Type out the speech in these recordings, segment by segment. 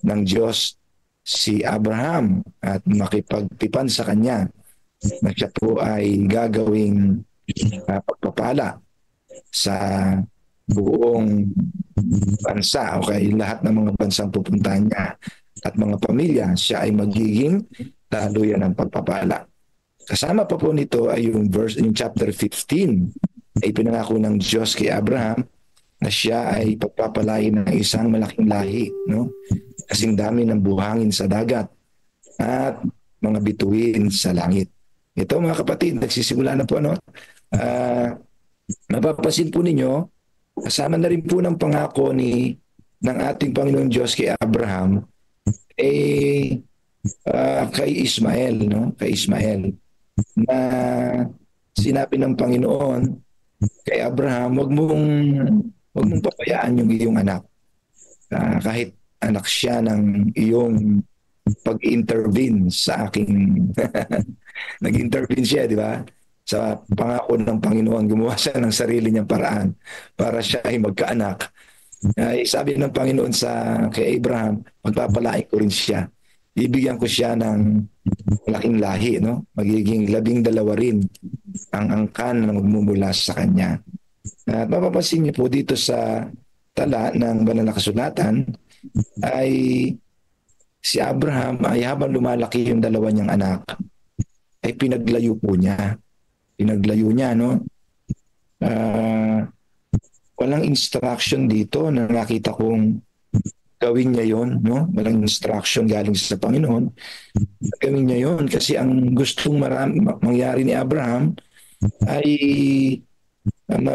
ng Diyos si Abraham at makipagtipan sa kanya na siya po ay gagawing pagpapala sa buong bansa o kay lahat ng mga bansang pupuntahan niya at mga pamilya, siya ay magiging daluyan ng pagpapala. Kasama pa po nito ay yung chapter 15 ay pinangako ng Diyos kay Abraham na siya ay pagpapalain ng isang malaking lahi, no? Kasing dami ng buhangin sa dagat at mga bituin sa langit. Ito mga kapatid, nagsisimula na po, no? Mapapansin po ninyo, kasama na rin po ng pangako ng ating Panginoon Diyos kay Abraham kay Ismael, no? Kay Ismael, na sinabi ng Panginoon kay Abraham, wag mong papayaan yung iyong anak. Kahit anak siya ng iyong pag-intervene sa aking nag-intervene siya, di ba? Sa pangako ng Panginoon, gumawa siya ng sarili niyang paraan para siya ay magkaanak. Sabi ng Panginoon kay Abraham, magpapalain ko rin siya. Ibigyan ko siya ng malaking lahi, no? Magiging 12 rin ang angkan na magmumula sa kanya. At mapapansin niyo po dito sa tala ng banal na kasulatan ay si Abraham ay habang lumalaki yung dalawa niyang anak ay pinaglayo po niya. Pinaglayo niya, no? Walang instruction dito na nakita kong gawin niya yon, no? Walang instruction galing sa Panginoon. Gawin niya yon kasi ang gustong mangyari ni Abraham ay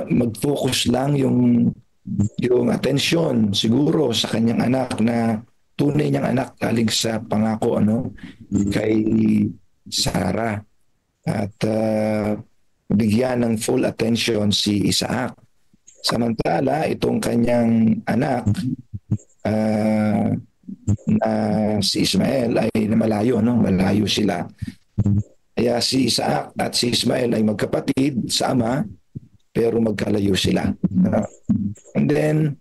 mag-focus lang yung atensyon siguro sa kanyang anak na tunay niyang anak galing sa pangako kay Sarah at bigyan ng full attention si Isaac. Samantala itong kanyang anak na si Ismael ay malayo, malayo sila. Kaya si Isaac at si Ismael ay magkapatid sa ama pero magkalayo sila. And then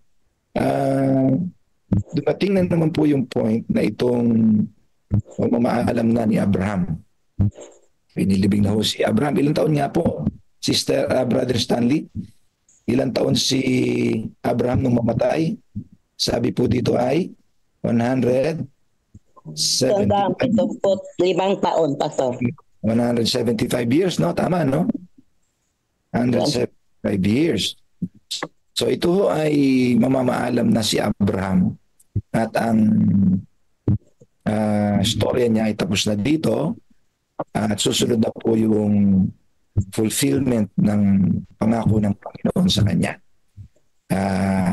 dumating na naman po yung point na itong mamaalam na ni Abraham. Pinilibing na ho si Abraham. Ilang taon nga po, Brother Stanley? Ilang taon si Abraham nung mamatay? Sabi po dito ay 175 taon, Pastor. 175 years, no? Tama, no? 175 years. So ito ay mamamaalam na si Abraham at ang storya niya ay tapos na dito at susunod na po yung fulfillment ng pangako ng Panginoon sa kanya.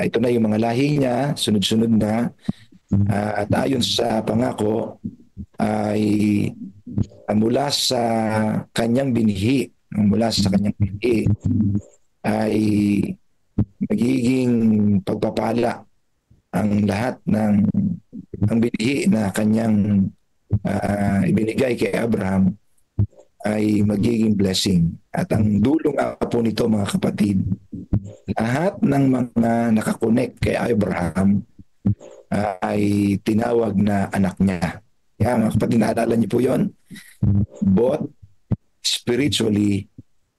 Ito na yung mga lahi niya, sunod-sunod na at ayon sa pangako ay mula sa kanyang binhi ay magiging pagpapala ang lahat ng ang binhi na kanyang ibinigay kay Abraham ay magiging blessing. At ang dulong po nito mga kapatid, lahat ng mga nakakonek kay Abraham ay tinawag na anak niya. Mga kapatid, naalala niyo po yun? Both spiritually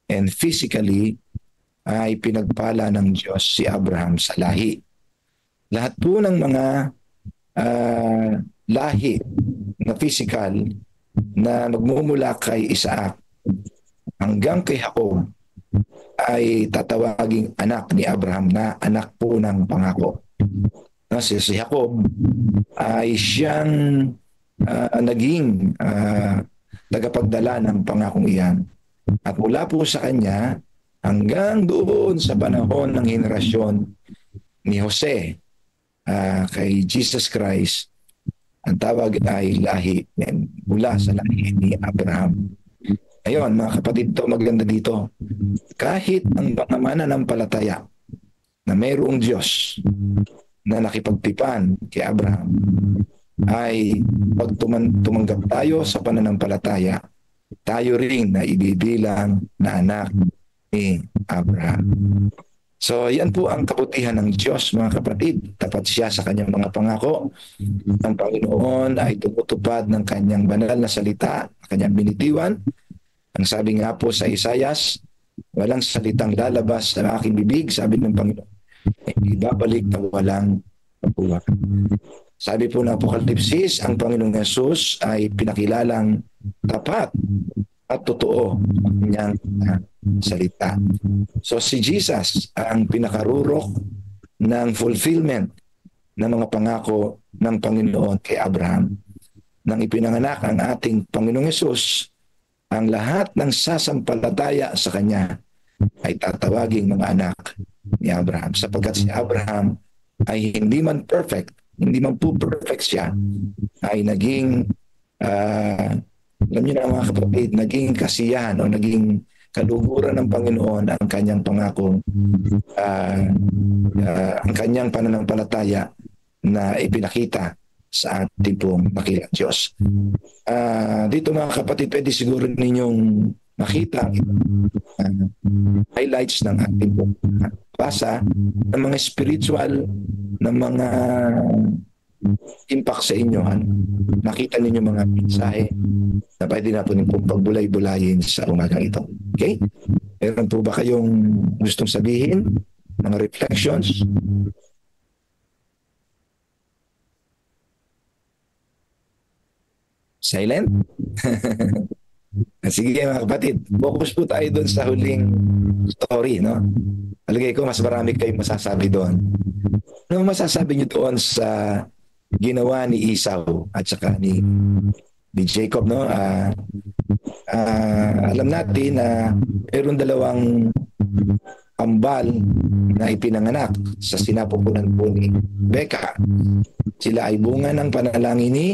and physically ay pinagpala ng Diyos si Abraham sa lahi. Lahat po ng mga lahi na physical na magmumula kay Isaac hanggang kay Jacob ay tatawaging anak ni Abraham na anak po ng pangako. Kasi si Jacob ay siyang naging tagapagdala ng pangakong iyan. At mula po sa kanya hanggang doon sa panahon ng henerasyon ni Jose kay Jesus Christ, ang tawag ay lahi mula sa lahi ni Abraham. Ngayon, mga kapatid, ito maganda dito. Kahit ang mga mananampalataya na mayroong Diyos na nakipagtipan kay Abraham, ay pag tumanggap tayo sa pananampalataya, tayo rin na ibibilang na anak ni Abraham. So yan po ang kabutihan ng Diyos, mga kapatid. Tapat siya sa kanyang mga pangako. Ang Panginoon ay tumutupad ng kanyang banal na salita, kanyang binitiwan. Ang sabi nga po sa Isayas, walang salitang lalabas sa aking bibig, sabi ng Panginoon, hindi babalik na walang pagbuwak. Sabi po ng Apokalipsis, ang Panginoong Yesus ay pinakilalang tapat at totoo ang kanyang salita. So si Jesus ang pinakarurok ng fulfillment ng mga pangako ng Panginoon kay Abraham. Nang ipinanganak ang ating Panginoong Yesus, ang lahat ng sasampalataya sa Kanya ay tatawaging mga anak ni Abraham. Sapagkat si Abraham ay hindi man perfect, hindi man po perfect siya, ay naging alam niyo na mga kapatid, naging kasiyahan o naging kaluguran ng Panginoon ang kanyang pangakong ang kanyang pananampalataya na ipinakita sa ating pong makilang Diyos. Dito mga kapatid, pwede siguro ninyong makita highlights ng ating pong basa ng mga spiritual na mga impact sa inyo. Nakita ninyo mga mensahe na pwede na po pong pagbulay-bulayin sa umagang ito. Okay? Meron po ba kayong gustong sabihin? Mga reflections? Silent? Sige mga kapatid, focus po tayo doon sa huling story, no? Alagay ko, mas marami kayong masasabi doon. Ano masasabi niyo doon sa ginawa ni Esau at saka ni Jacob, no? Alam natin na mayroon dalawang ambal na ipinanganak sa sinapupunan po ni Rebecca. Sila ay bunga ng panalangin ni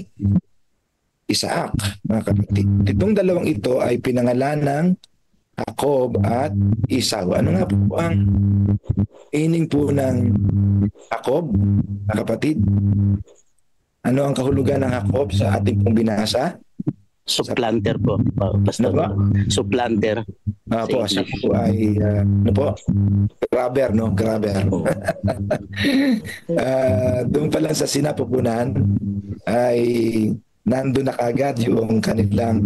Isaac, mga kapatid. Itong dalawang ito ay pinangalan ng Jacob at Esau. Ano nga po ang meaning po ng Jacob, mga kapatid? Ano ang kahulugan ng Jacob sa ating pong binasa? Supplanter po. Basta supplanter. Po, siya po ay grabber, no? Grabber. Doon pa lang sa sinapupunan ay nandun na kagad yung kanilang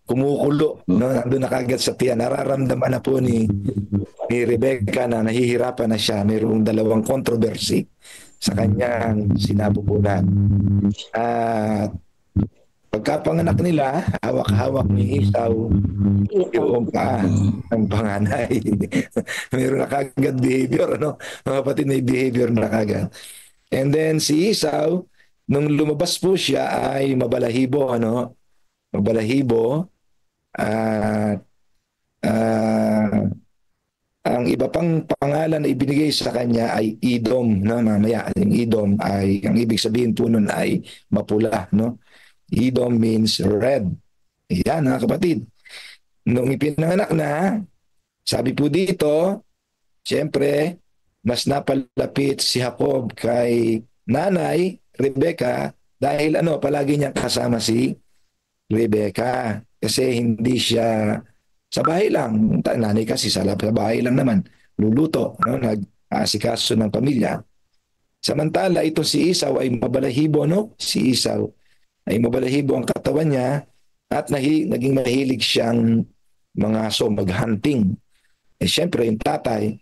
kumukulo, no? Nandun na kagad sa tiyan. Nararamdaman na po ni Rebecca na nahihirapan na siya. Mayroong dalawang controversy sa kanyang sinapupunan. At pagkapanganak nila, hawak-hawak ni Esau yung paa ng panganay. Mayroon na kagad behavior, ano? Mga kapatid, may behavior na kagad. And then si Esau, nung lumabas po siya ay mabalahibo, ano? Mabalahibo. At ang iba pang pangalan na ibinigay sa kanya ay Edom, no? Mamaya, yung Edom ay, ang ibig sabihin po nun ay mapula, no? Edom means red. Yan, mga kapatid. Nung ipinanganak na, sabi po dito, siyempre, mas napalapit si Jacob kay nanay Rebecca dahil palagi niyang kasama si Rebecca kasi hindi siya sa bahay lang. Nanay kasi sa bahay lang naman luluto, no? Nag-aasikaso ng pamilya. Samantala ito si Esau ay mabalahibo, no? Si Esau ay mabalahibo ang katawan niya at naging mahilig siyang mga mag-hunting. Siyempre yung tatay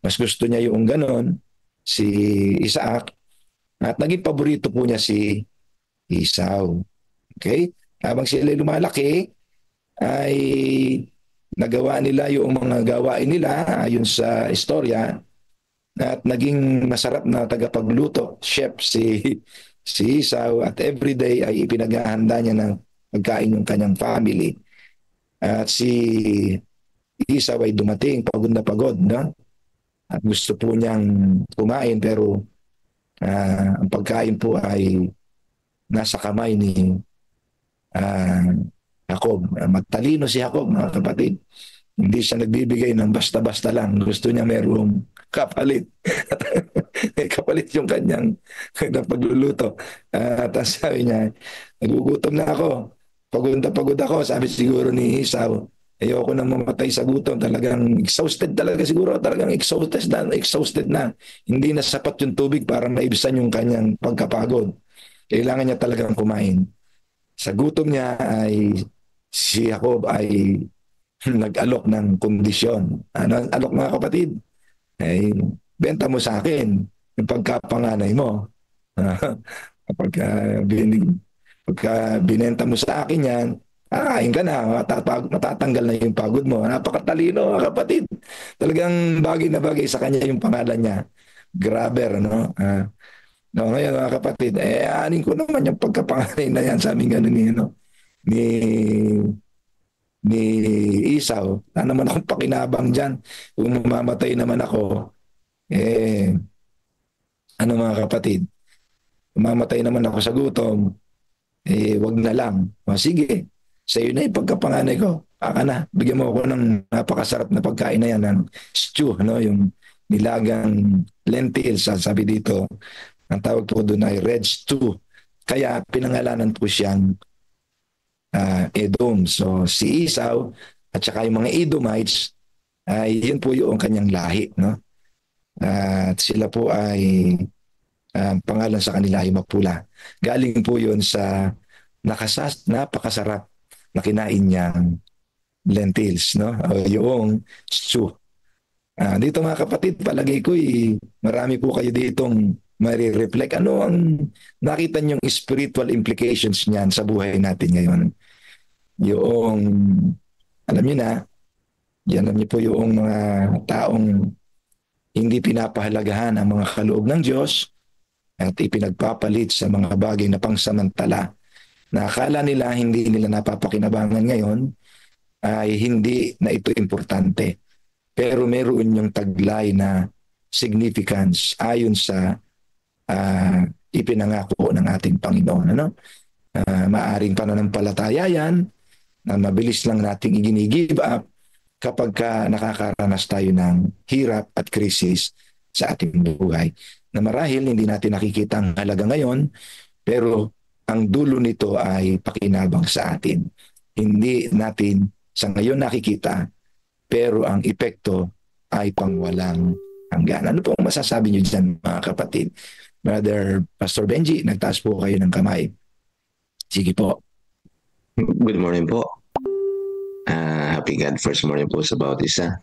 mas gusto niya yung ganon, si Isaac, at naging paborito po niya si Esau. Okay? Habang sila lumalaki, ay nagawa nila yung mga gawain nila ayon sa istorya at naging masarap na tagapagluto, chef si Esau at everyday ay ipinaghahanda niya ng pagkain yung kanyang family. At si Esau ay dumating, pagod na pagod, no? At gusto po niyang kumain pero ang pagkain po ay nasa kamay ni Jacob. Matalino si Jacob, mga kapatid. Hindi siya nagbibigay ng basta-basta lang. Gusto niya merong kapalit. May kapalit yung kanyang pagluluto. Tapos sabi niya, nagugutom na ako. Pagod na pagod ako. Sabi siguro ni Esau, Ayoko nang mamatay sa gutom. Talagang exhausted talaga siguro. Talagang exhausted na. Hindi na sapat yung tubig para maibsan yung kanyang pagkapagod. Kailangan niya talagang kumain. Sa gutom niya ay si Jacob ay nag-alok ng kondisyon. Ano ang alok mga kapatid? Ay benta mo sa akin yung pagkapanganay mo. Kapag pagka binenta mo sa akin yan, kakain ka na, matatanggal na yung pagod mo. Napakatalino mga kapatid. Talagang bagay na bagay sa kanya yung pangalan niya. Grabber, no? No, ngayon mga kapatid, anin ko naman yung pagkapanganay na yan sa aming ni, no? ni ni Isaw. Wala naman akong pakinabang dyan. Kung mamamatay naman ako, ano mga kapatid, kung mamatay naman ako sa gutom, wag na lang. O, sige, sa iyo na yung pagkapanganay ko. Aka na, bigyan mo ako ng napakasarap na pagkain na yan, ng stew, no? Yung nilagang lentils, sabi dito, ang tawag po doon ay red stew. Kaya pinangalanan po siyang Edom. So si Esau at saka yung mga Edomites ay yun po yung kanyang lahi, no? At sila po ay pangalan sa kanila ay mapula. Galing po yun sa napakasarap na kinain niyang lentils, no? O yung stew. Dito mga kapatid, palagay ko marami po kayo ditong mari-reflect. Ano ang nakita niyong spiritual implications niyan sa buhay natin ngayon? Yung, alam niyo na, alam niyo po yung mga taong hindi pinapahalagahan ang mga kaloob ng Diyos at ipinagpapalit sa mga bagay na pangsamantala na akala nila hindi nila napapakinabangan ngayon ay hindi na ito importante. Pero meron yung taglay na significance ayon sa ipinangako ng ating Panginoon. Ano? Maaring pananampalataya yan na mabilis lang nating i-give up kapag nakakaranas tayo ng hirap at krisis sa ating buhay. Na marahil hindi natin nakikita ang halaga ngayon, pero ang dulo nito ay pakinabang sa atin. Hindi natin sa ngayon nakikita, pero ang epekto ay pangwalang hanggan. Ano po ang masasabi niyo dyan mga kapatid? Brother Pastor Benji, nagtaas po kayo ng kamay. Sige po. Good morning po. Happy God first morning po sa bawat isa.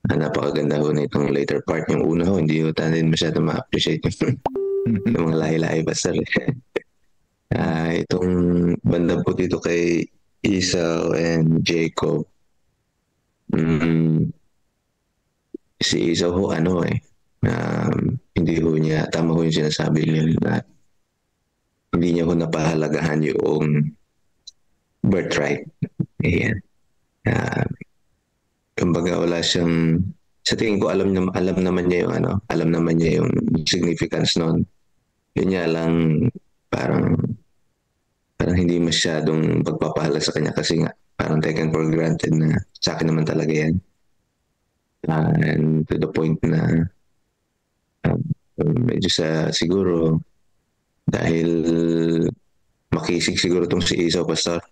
Napakaganda ho na itong later part. Yung una ho, hindi ho tanin masyado ma-appreciate yung mga lahi-lahi pastor. Itong banda po dito kay Esau and Jacob. Si Esau ho, hindi ho niya, tama ho yung sinasabi niya na hindi niya ho napahalagahan yung birthright. Ayan. Kumbaga wala siyang, sa tingin ko alam naman niya yung alam naman niya yung significance noon. Yun niya lang parang hindi masyadong pagpapahala sa kanya kasi nga parang taken for granted na sa akin naman talaga yan. And to the point na medyo siguro dahil makisig siguro tong si Esau pastor.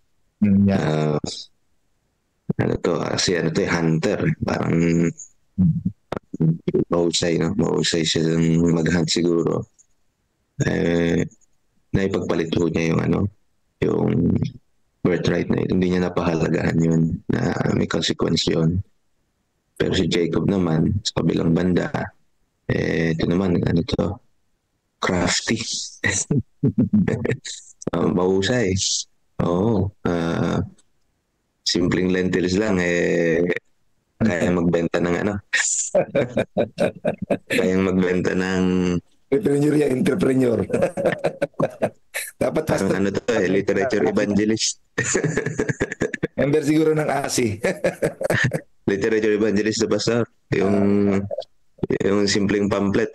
Hunter. Parang mahusay siyang mag-hunt siguro. Naipagpalit po niya yung birthright na hindi niya napahalagahan yun, na may consequence yun. Pero si Jacob naman, sa kabilang banda, ito naman, crafty. Mahusay. Oo. Simpleng lentils lang, kaya magbenta ng kayang magbenta ng entrepreneur. Dapat parang literature evangelist. Member siguro ng ASI. Literature evangelist na pastor. Yung simpleng pamphlet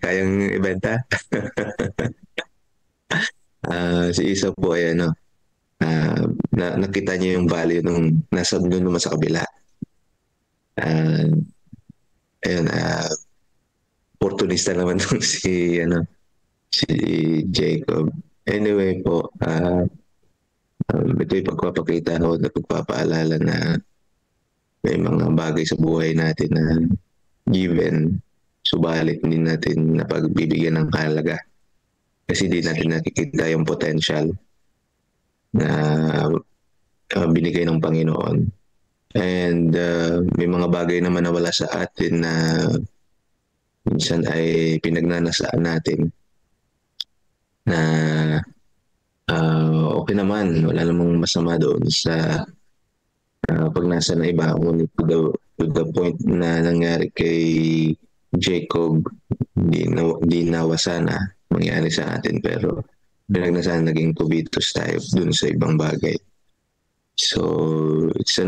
kayang ibenta. Si Esau po ay nakita niya yung value nung nasa doon naman sa kabila. Opportunista naman tong si Jacob. Anyway po, ito yung pagpapakita ho na pagpapaalala na may mga bagay sa buhay natin na given, subalit hindi natin napagbibigyan ng halaga kasi di natin nakikita yung potential na binigay ng Panginoon. And may mga bagay naman na wala sa atin na minsan ay pinagnanasaan natin na okay naman, wala namang masama doon sa pag nasa na iba. Ngunit to the point na nangyari kay Jacob, di nawa sana mangyari sa atin, pero pinagnasaan naging kubitos tayo dun sa ibang bagay. So it's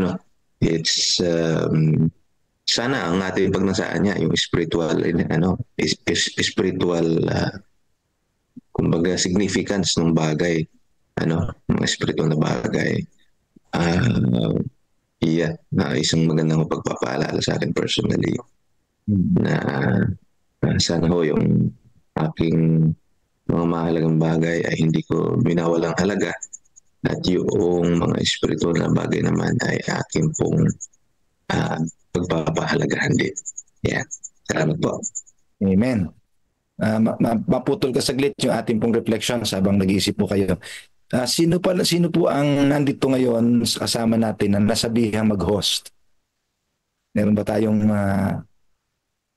sana ang ating pagnasaan niya yung spiritual kumbaga significance ng bagay, mga spiritual na bagay. Isang magandang pagpapaalala sa akin personally na sana ho yung aking mga mahalagang bagay ay hindi ko binawalang halaga, at yung mga spiritual na bagay naman ay akin pong pagpapahalagahan din. Yeah. Salamat po. Amen. Maputol ka saglit yung ating pong reflections habang nag-iisip po kayo. Sino po ang nandito ngayon kasama natin na nasabihang mag-host? Meron ba tayong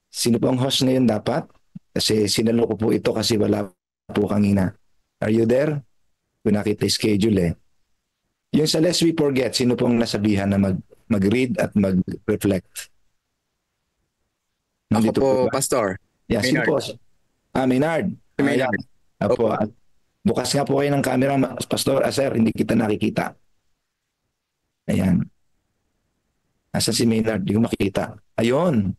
sino po ang host ngayon dapat? Kasi sinalo ko po ito kasi wala po kanina. Are you there? Kung nakita schedule Yung sa Lest We Forget, sino po ang nasabihan na mag-read at mag-reflect? Ako Nandito po, ba? Pastor. Yeah, sino po? Maynard. Maynard. Apo. Bukas nga po kayo ng camera, Pastor. Sir, hindi kita nakikita. Ayan. Asa si Maynard? Hindi ko makita. Ayun.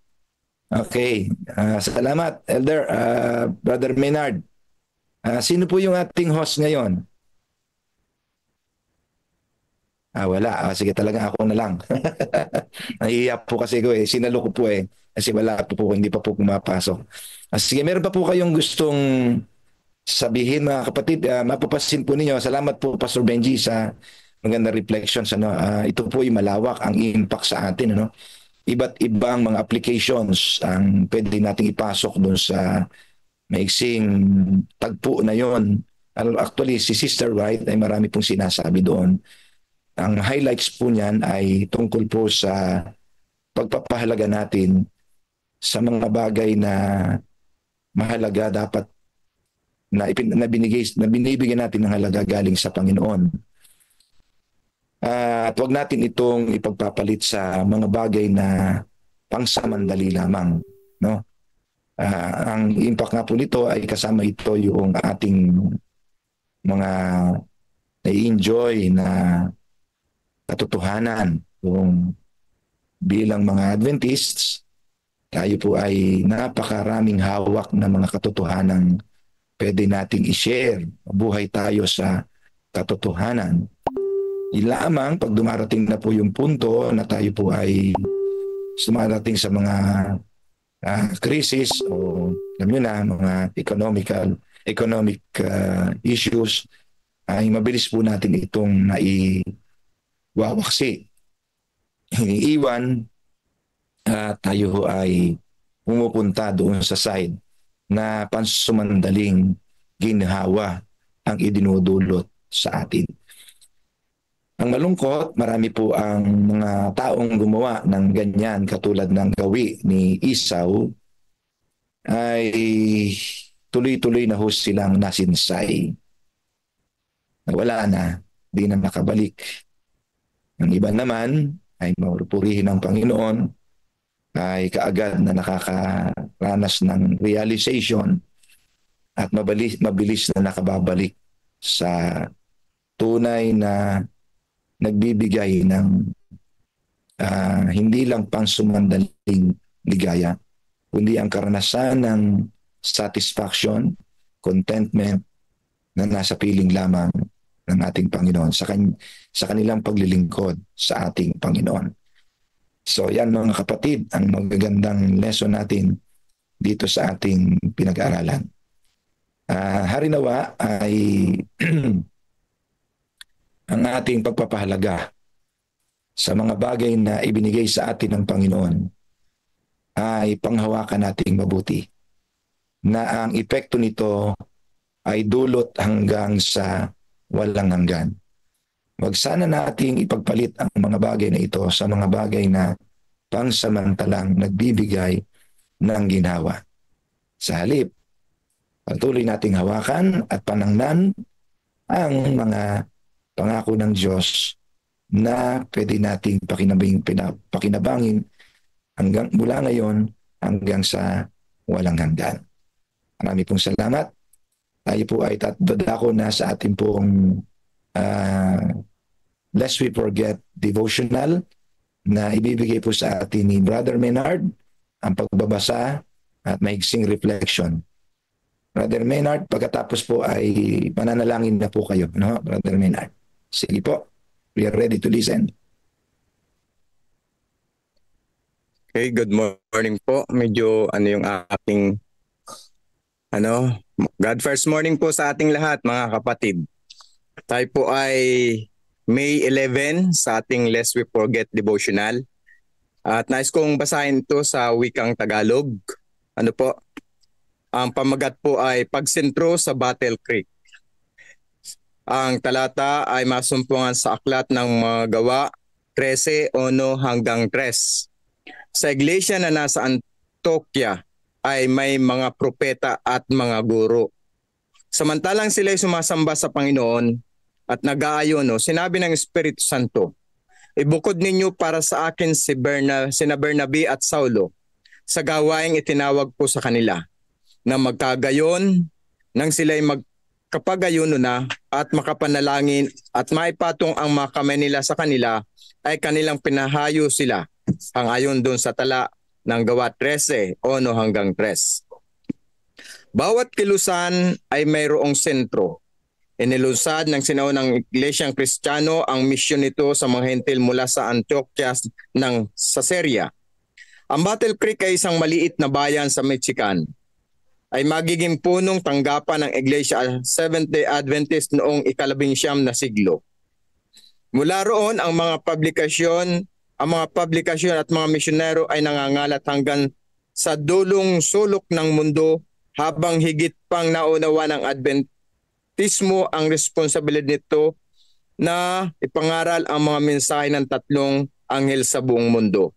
Okay. Salamat, Elder. Brother Maynard. Sino po yung ating host ngayon? Wala. Sige, talaga ako na lang. Nahihiya po kasi ko Sinalo ko po Kasi wala po, hindi pa po pumapasok. Sige, meron pa po kayong gustong sabihin, mga kapatid? Mapapasin po ninyo. Salamat po, Pastor Benji, sa magandang reflections. Ito po yung malawak ang impact sa atin. Iba't ibang mga applications ang pwede nating ipasok doon sa maiksing tagpo na yon. Actually, si Sister Wright ay marami pong sinasabi doon. Ang highlights po niyan ay tungkol po sa pagpapahalaga natin sa mga bagay na mahalaga dapat na binibigyan natin ng halaga galing sa Panginoon. At wag natin itong ipagpapalit sa mga bagay na pangsamandali lamang, no? Ang impact nga po nito ay kasama ito yung ating mga na-enjoy na katotohanan. Kung bilang mga Adventists, tayo po ay napakaraming hawak na mga katotohanan pwede nating i-share. Buhay tayo sa katotohanan. Lamang pag dumarating na po yung punto na tayo po ay dumarating sa mga crisis o alam nyo na, mga economic issues, ay mabilis po natin itong naiwawaksi. Iniiwan, tayo ay pumupunta doon sa side na pansumandaling ginhawa ang idinudulot sa atin. Ang malungkot, marami po ang mga taong gumawa ng ganyan katulad ng gawi ni Esau ay tuloy-tuloy na ho silang nasinsay. Wala na, di na makabalik. Ang iba naman ay mapurihin ng Panginoon ay kaagad na nakakaranas ng realization at mabilis na nakababalik sa tunay na nagbibigay ng hindi lang pangsumandaling ligaya, kundi ang karanasan ng satisfaction, contentment na nasa piling lamang ng ating Panginoon sa kanilang paglilingkod sa ating Panginoon. So yan mga kapatid, ang magagandang lesson natin dito sa ating pinag-aaralan. Harinawa ay ang ating pagpapahalaga sa mga bagay na ibinigay sa atin ng Panginoon ay panghawakan nating mabuti na ang epekto nito ay dulot hanggang sa walang hanggan. Huwag sana nating ipagpalit ang mga bagay na ito sa mga bagay na pangsamantalang nagbibigay ng ginhawa. Sa halip, patuloy nating hawakan at panangnan ang mga pangako ng Diyos na pwede nating pakinabangin hanggang mula ngayon hanggang sa walang hanggan. Marami pong salamat. Tayo po ay tatdadako na sa ating pong Lest We Forget devotional na ibibigay po sa atin ni Brother Menard ang pagbabasa at maigsing reflection. Brother Menard, pagkatapos po ay mananalangin na po kayo, no? Brother Menard. Sige po, we are ready to listen. Okay, good morning po. Medyo yung aking God first morning po sa ating lahat, mga kapatid. Tayo po ay May 11 sa ating Lest We Forget devotional. At nais kong basahin ito sa wikang Tagalog. Ano po? Ang pamagat po ay Pagsentro sa Battle Creek. Ang talata ay masumpungan sa aklat ng mga gawa 13:1 hanggang 3. Sa iglesia na nasa Antioquia ay may mga propeta at mga guro. Samantalang sila ay sumasamba sa Panginoon at nag-aayon, sinabi ng Espiritu Santo, ibukod ninyo para sa akin sina Bernabe at Saulo sa gawaing itinawag po sa kanila, na magkagayon nang sila'y magkapagayon na at makapanalangin at maipatong ang mga kamay nila sa kanila, ay kanilang pinahayo sila ang ayon doon sa tala ng gawa 13:1 hanggang 3. Bawat kilusan ay mayroong sentro. Inilusad ng sinaunang iglesyang Kristiyano ang misyon nito sa mga hentil mula sa Antioquia sa Syria. Ang Battle Creek ay isang maliit na bayan sa Michigan. Ay magiging punong tanggapan ng Iglesia Seventh-day Adventist noong ika-19 na siglo. Mula roon ang mga publikasyon at mga misyonero ay nangangalat hanggang sa dulong sulok ng mundo, habang higit pang naunawa ng Adventismo ang responsibilidad nito na ipangaral ang mga mensahe ng tatlong anghel sa buong mundo.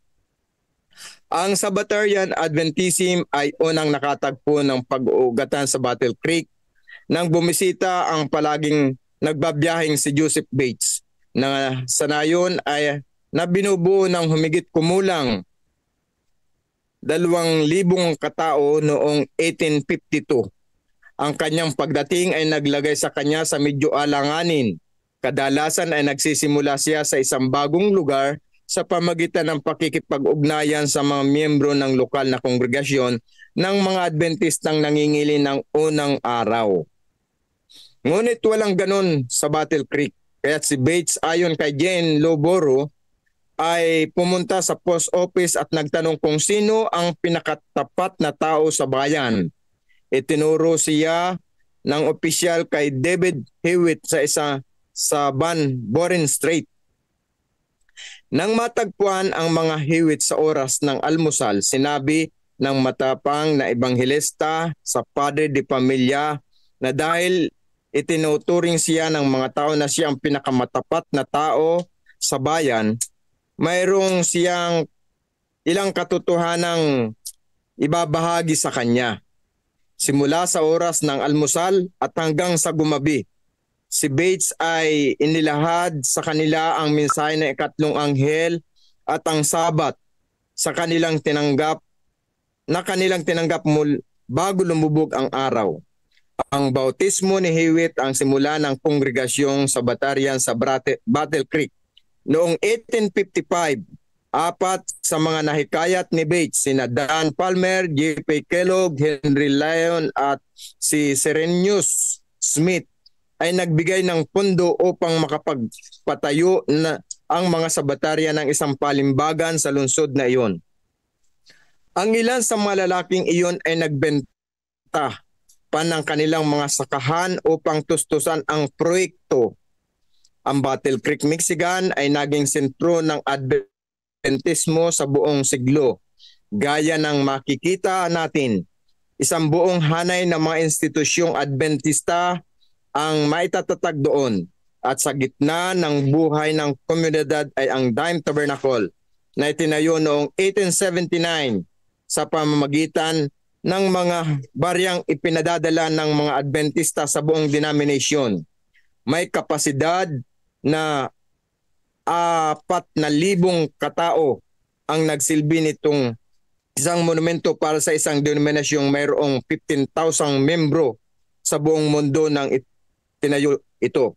Ang Sabbatarian Adventism ay unang nakatagpo ng pag-uugatan sa Battle Creek nang bumisita ang palaging nagbabiyaheng si Joseph Bates, na sanayon ay nabinubuo ng humigit kumulang 2,000 katao noong 1852. Ang kanyang pagdating ay naglagay sa kanya sa medyo alanganin. Kadalasan ay nagsisimula siya sa isang bagong lugar sa pamagitan ng pakikipag-ugnayan sa mga miyembro ng lokal na kongregasyon ng mga Adventistang nangingili ng unang araw. Ngunit walang ganon sa Battle Creek, kaya si Bates ayon kay Jane Loboro ay pumunta sa post office at nagtanong kung sino ang pinakatapat na tao sa bayan. Itinuro siya ng opisyal kay David Hewitt sa Van Buren Street. Nang matagpuan ang mga Hewitt sa oras ng almusal, sinabi ng matapang na ebanghelista sa Padre de Pamilya na dahil itinuturing siya ng mga tao na siya ang pinakamatapat na tao sa bayan, mayroong siyang ilang katotohanang ibabahagi sa kanya. Simula sa oras ng almusal at hanggang sa gumabi, si Bates ay inilahad sa kanila ang mensahe ng ikatlong anghel at ang Sabat sa kanilang tinanggap bago lumubog ang araw. Ang bautismo ni Hewitt ang simula ng kongregasyong Sabbatarian sa Battle Creek. Noong 1855, 4 sa mga nahikayat ni Bates, sina Dan Palmer, J.P. Kellogg, Henry Lyon at si Serenius Smith, ay nagbigay ng pondo upang makapagpatayo na ang mga Sabbatarian ng isang palimbagan sa lungsod na iyon. Ang ilan sa mga lalaking iyon ay nagbenta pa ng kanilang mga sakahan upang tustusan ang proyekto. Ang Battle Creek, Michigan ay naging sentro ng Adventismo sa buong siglo. Gaya ng makikita natin, isang buong hanay ng mga institusyong Adventista ang maitatagad doon. At sa gitna ng buhay ng komunidad ay ang Dime Tabernacle na itinayo noong 1879 sa pamamagitan ng mga baryang ipinadadala ng mga Adventista sa buong denomination. May kapasidad na 4,000 katao ang nagsilbi nitong isang monumento para sa isang denominasyong mayroong 15,000 membro sa buong mundo ng itinayo ito.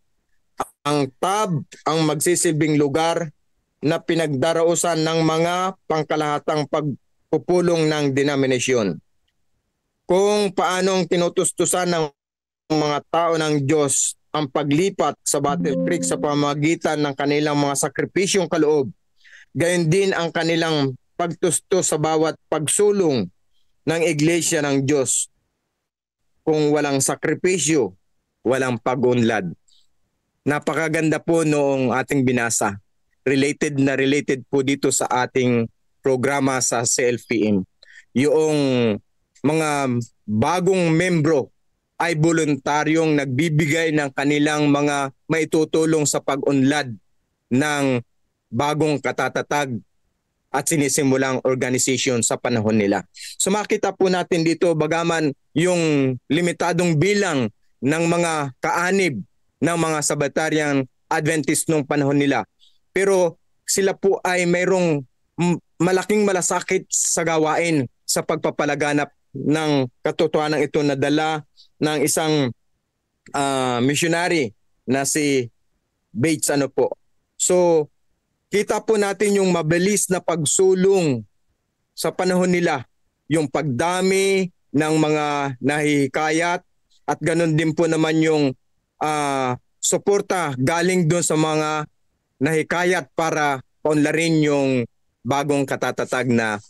Ang TAB ang magsisilbing lugar na pinagdarausan ng mga pangkalahatang pagpupulong ng denominasyon. Kung paanong tinutustusan ng mga tao ng Diyos ang paglipat sa Battle Creek sa pamamagitan ng kanilang mga sakripisyong kaloob, gayon din ang kanilang pagtustos sa bawat pagsulong ng iglesia ng Diyos. Kung walang sakripisyo, walang pag-unlad. Napakaganda po noong ating binasa. Related po dito sa ating programa sa CLPM. Yung mga bagong membro ay voluntaryong nagbibigay ng kanilang mga maitutulong sa pag-unlad ng bagong katatatag at sinisimulang organization sa panahon nila. So makita po natin dito bagaman yung limitadong bilang ng mga kaanib ng mga Sabbatarian Adventist nung panahon nila. Pero sila po ay mayroong malaking malasakit sa gawain sa pagpapalaganap ng katotohanan ito na dala ng isang missionary na si Bates po. So kita po natin yung mabilis na pagsulong sa panahon nila, yung pagdami ng mga nahihikayat at ganun din po naman yung suporta galing doon sa mga nahikayat para paunlarin yung bagong katatatag na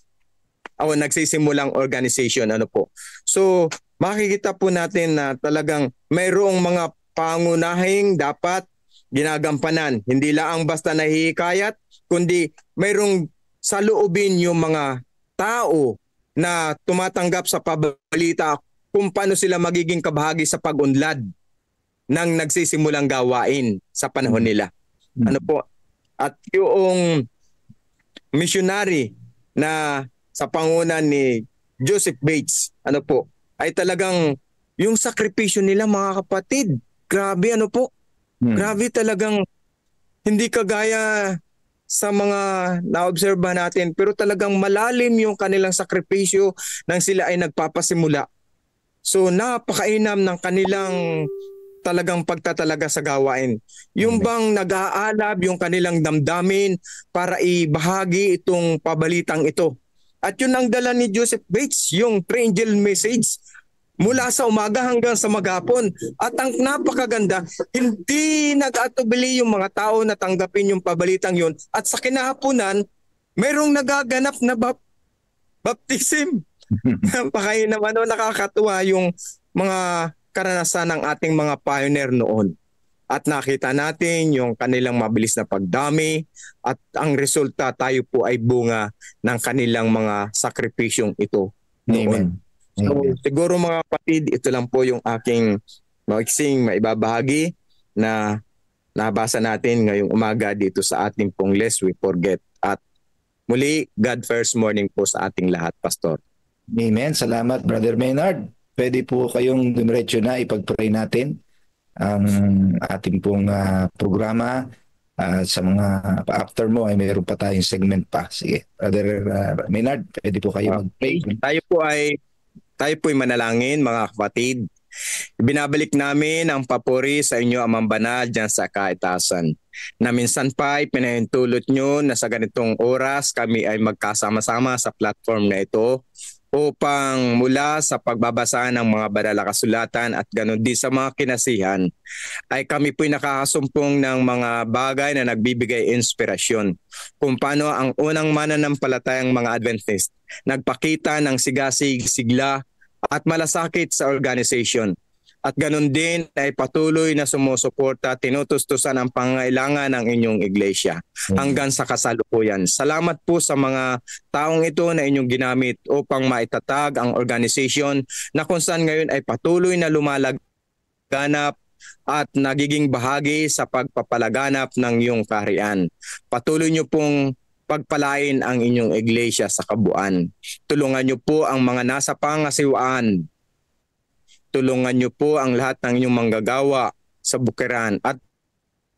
nagsisimulang organization po. So makikita po natin na talagang mayroong mga pangunahing dapat ginagampanan. Hindi lang basta nahihikayat, kundi mayroong saloobin yung mga tao na tumatanggap sa pabalita kung paano sila magiging kabahagi sa pag-unlad ng nagsisimulang gawain sa panahon nila. Po? At yung missionary na sa pangunan ni Joseph Bates, po, ay talagang yung sakripisyo nila mga kapatid. Grabe po. Grabe talagang hindi kagaya sa mga naobserba natin, pero talagang malalim yung kanilang sakripisyo nang sila ay nagpapasimula. So napakainam ng kanilang talagang pagtatalaga sa gawain. Yung bang nag-aalab yung kanilang damdamin para ibahagi itong pabalitang ito. At yun ang dala ni Joseph Bates, yung three-angel message mula sa umaga hanggang sa maghapon. At ang napakaganda, hindi nag-atubili yung mga tao na tanggapin yung pabalitang yun. At sa kinahaponan, mayroong nagaganap na baptism. Napakainam, nakakatuwa yung mga karanasan ng ating mga pioneer noon. At nakita natin yung kanilang mabilis na pagdami at ang resulta tayo po ay bunga ng kanilang mga sakripisyong ito noon. Amen. So siguro mga kapatid, ito lang po yung aking maiksing maibabahagi na nabasa natin ngayong umaga dito sa ating pong Lest We Forget. At muli, God first morning po sa ating lahat, Pastor. Amen. Salamat, Brother Maynard. Pwede po kayong dumiretso na ipag-pray natin ang ating pong programa. Sa mga after mo ay mayroon pa tayong segment pa. Sige, Brother Maynard, pwede po kayo mag-pray. Tayo po ay manalangin, mga kapatid. Binabalik namin ang papuri sa inyo, Amang Banal, dyan sa kaitasan. Na minsan pa ay pinahintulot nyo na sa ganitong oras kami ay magkasama-sama sa platform na ito upang mula sa pagbabasa ng mga banal na kasulatan at ganoon din sa mga kinasihan ay kami po'y nakakasumpong ng mga bagay na nagbibigay inspirasyon kung paano ang unang mananampalatayang mga Adventist nagpakita ng sigasig, sigla at malasakit sa organization At ganun din ay patuloy na sumusuporta, tinutustusan ang pangailangan ng inyong iglesia hanggang sa kasalukuyan. Salamat po sa mga taong ito na inyong ginamit upang maitatag ang organization na kung saan ngayon ay patuloy na lumalaganap at nagiging bahagi sa pagpapalaganap ng iyong kaharian. Patuloy niyo pong pagpalain ang inyong iglesia sa kabuuan. Tulungan niyo po ang mga nasa pangasiwaan. Tulungan niyo po ang lahat ng inyong manggagawa sa Bukiran at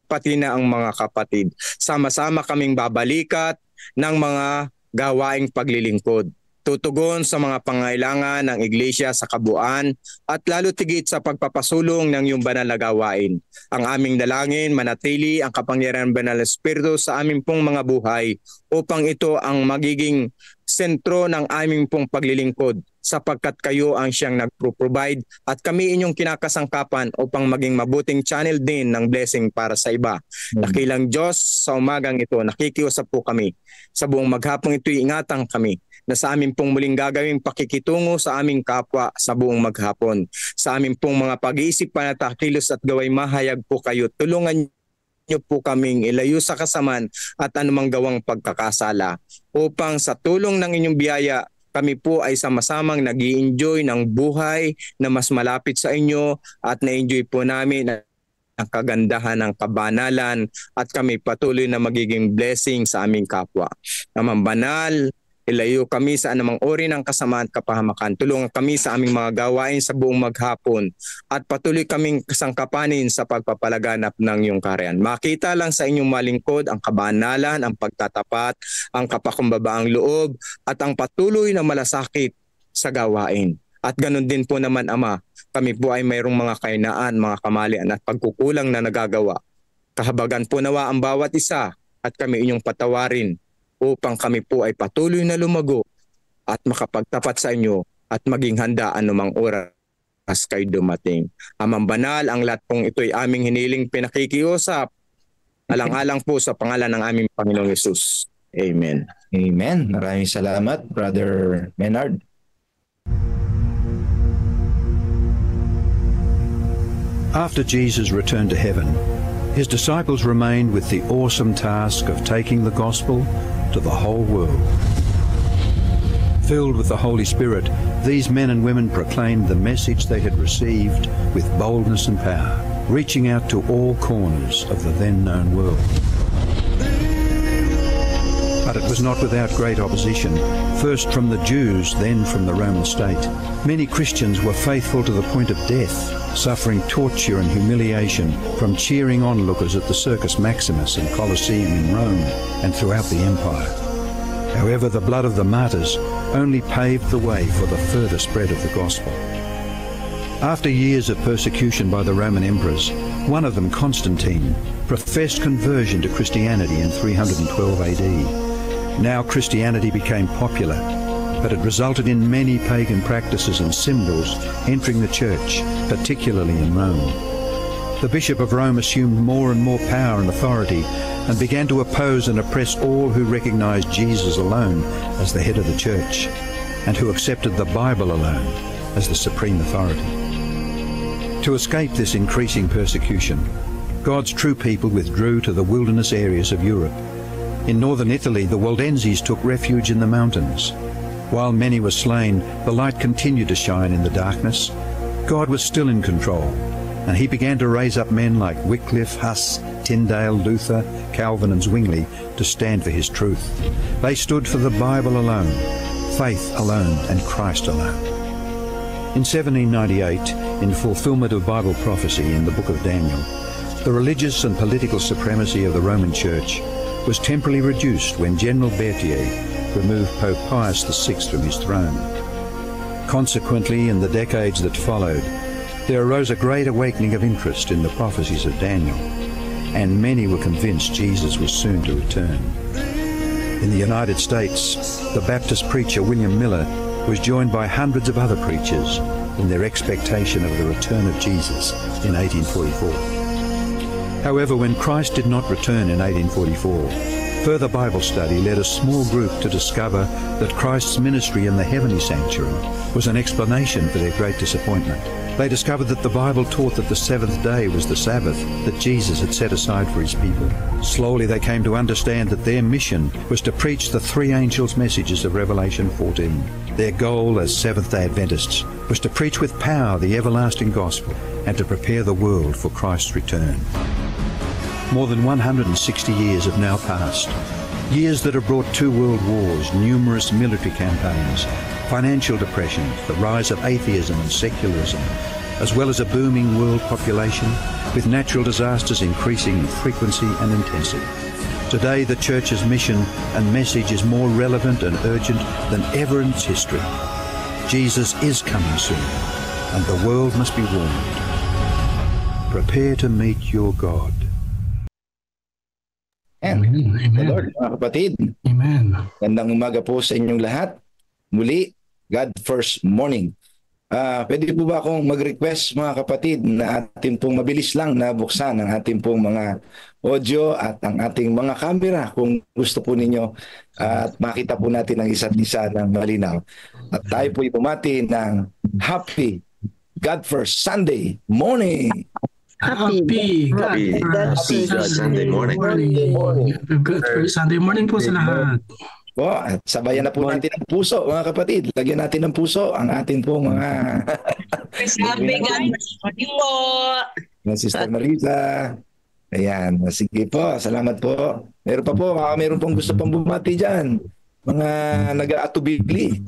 pati na ang mga kapatid. Sama-sama kaming babalikat ng mga gawaing paglilingkod. Tutugon sa mga pangailangan ng iglesia sa kabuuan at lalo tigit sa pagpapasulong ng iyong banal na gawain. Ang aming dalangin, manatili ang kapangyarihan ng banal na Espiritu sa aming pong mga buhay upang ito ang magiging sentro ng aming pong paglilingkod sapagkat kayo ang siyang nagpro-provide at kami inyong kinakasangkapan upang maging mabuting channel din ng blessing para sa iba. Dakilang Diyos, sa umagang ito, nakikiusap po kami. Sa buong maghapong ito'y ingatan kami na sa amin pong muling gagawing pakikitungo sa aming kapwa sa buong maghapon. Sa amin pong mga pag-iisip, panatakilos at gaway mahayag po kayo. Tulungan niyo po kaming ilayo sa kasamaan at anumang gawang pagkakasala upang sa tulong ng inyong biyaya kami po ay sama-samang nag-i-enjoy ng buhay na mas malapit sa inyo at na-enjoy po namin ang kagandahan ng kabanalan at kami patuloy na magiging blessing sa aming kapwa. Amang banal, ilayo kami sa anumang uri ng kasamaan at kapahamakan. Tulungan kami sa aming mga gawain sa buong maghapon at patuloy kaming kasangkapanin sa pagpapalaganap ng iyong kaharian. Makita lang sa inyong malingkod ang kabanalan, ang pagtatapat, ang kapakumbabaang loob at ang patuloy na malasakit sa gawain. At ganun din po naman, Ama, kami po ay mayroong mga kainaan, mga kamalian at pagkukulang na nagagawa. Kahabagan po nawa ang bawat isa at kami inyong patawarin upang kami po ay patuloy na lumago at makapagtapat sa inyo at maging handa anumang oras kayo dumating. Amang banal, ang lahat pong ito'y aming hiniling pinakikiusap. Alang-alang po sa pangalan ng aming Panginoong Yesus. Amen. Amen. Maraming salamat, Brother Menard. After Jesus returned to heaven, his disciples remained with the awesome task of taking the gospel to the whole world. Filled with the Holy Spirit, these men and women proclaimed the message they had received with boldness and power, reaching out to all corners of the then known world. But it was not without great opposition, first from the Jews, then from the Roman state. Many Christians were faithful to the point of death, suffering torture and humiliation from cheering onlookers at the Circus Maximus and Colosseum in Rome and throughout the empire. However, the blood of the martyrs only paved the way for the further spread of the gospel. After years of persecution by the Roman emperors, one of them, Constantine, professed conversion to Christianity in 312 AD. Now Christianity became popular, but it resulted in many pagan practices and symbols entering the church, particularly in Rome. The Bishop of Rome assumed more and more power and authority and began to oppose and oppress all who recognized Jesus alone as the head of the church and who accepted the Bible alone as the supreme authority. To escape this increasing persecution, God's true people withdrew to the wilderness areas of Europe. In northern Italy, the Waldenses took refuge in the mountains. While many were slain, the light continued to shine in the darkness. God was still in control, and he began to raise up men like Wycliffe, Huss, Tyndale, Luther, Calvin and Zwingli to stand for his truth. They stood for the Bible alone, faith alone and Christ alone. In 1798, in fulfillment of Bible prophecy in the book of Daniel, the religious and political supremacy of the Roman Church was temporarily reduced when General Berthier removed Pope Pius VI from his throne. Consequently, in the decades that followed, there arose a great awakening of interest in the prophecies of Daniel, and many were convinced Jesus was soon to return. In the United States, the Baptist preacher William Miller was joined by hundreds of other preachers in their expectation of the return of Jesus in 1844. However, when Christ did not return in 1844, further Bible study led a small group to discover that Christ's ministry in the heavenly sanctuary was an explanation for their great disappointment. They discovered that the Bible taught that the seventh day was the Sabbath that Jesus had set aside for his people. Slowly they came to understand that their mission was to preach the three angels' messages of Revelation 14. Their goal as Seventh-day Adventists was to preach with power the everlasting gospel and to prepare the world for Christ's return. More than 160 years have now passed. Years that have brought 2 world wars, numerous military campaigns, financial depression, the rise of atheism and secularism, as well as a booming world population, with natural disasters increasing in frequency and intensity. Today, the Church's mission and message is more relevant and urgent than ever in its history. Jesus is coming soon, and the world must be warned. Prepare to meet your God. And Amen. the Lord, mga kapatid. Amen. Gandang umaga po sa inyong lahat. Muli, God First Morning. Pwede po ba akong mag-request mga kapatid na ating pong mabilis lang na buksan ang ating pong mga audio at ang ating mga camera kung gusto po ninyo at makita po natin ang isa't isa ng malinaw. At tayo po bumati ng Happy God First Sunday Morning. Happy Sunday morning. Good first Sunday morning po sa lahat. Po, at sabayan na po natin ang puso mga kapatid. Lagyan natin ng puso ang ating pong mga Happy God morning po. ng Sister Marisa. Ayan, sige po, salamat po. Meron pa po, meron pong gusto pang bumati dyan. Mga nag-aatubili.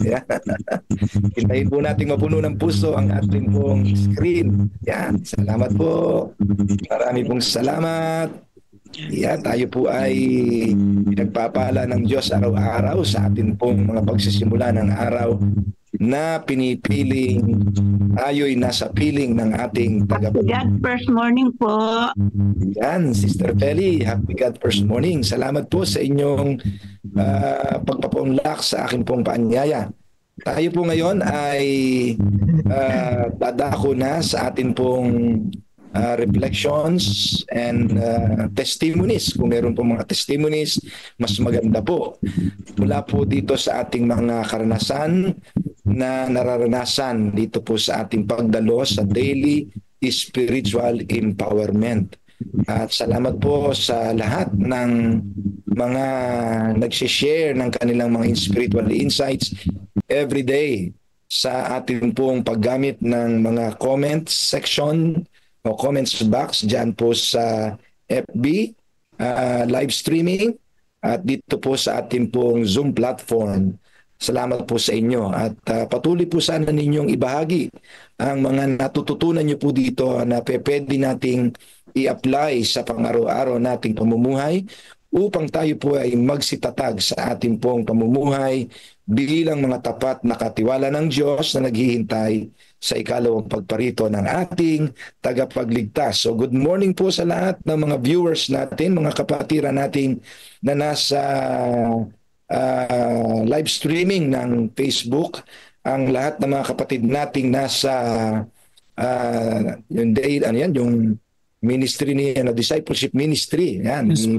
Hintayin po natin mapuno ng puso ang ating pong screen. Yan, salamat po. Marami pong salamat. Yan, tayo po ay pinagpapala ng Diyos araw-araw sa atin pong mga pagsisimula ng araw na pinipiling tayo'y nasa piling ng ating tagapagligtas. God First Morning po. Yan, Sister Feli, Happy God First Morning. Salamat po sa inyong pagpapaunlak sa akin pong paanyaya. Tayo po ngayon ay dadako na sa atin pong reflections and testimonies. Kung meron po mga testimonies, mas maganda po. Mula po dito sa ating mga karanasan na nararanasan dito po sa ating pagdalo sa daily spiritual empowerment. At salamat po sa lahat ng mga nagsishare ng kanilang mga spiritual insights every day sa ating pong paggamit ng mga comments section o comments box dyan po sa FB, live streaming at dito po sa ating pong Zoom platform. Salamat po sa inyo at patuloy po sana ninyong ibahagi ang mga natututunan nyo po dito na pwede nating i-apply sa pang-araw-araw nating pamumuhay upang tayo po ay magsitatag sa ating pong pamumuhay bilang mga tapat na katiwala ng Diyos na naghihintay sa ikalawang pagparito ng ating tagapagligtas. So good morning po sa lahat ng mga viewers natin, mga kapatiran natin na nasa live streaming ng Facebook, ang lahat ng mga kapatid nating nasa yung ministry ni discipleship ministry, yan, ni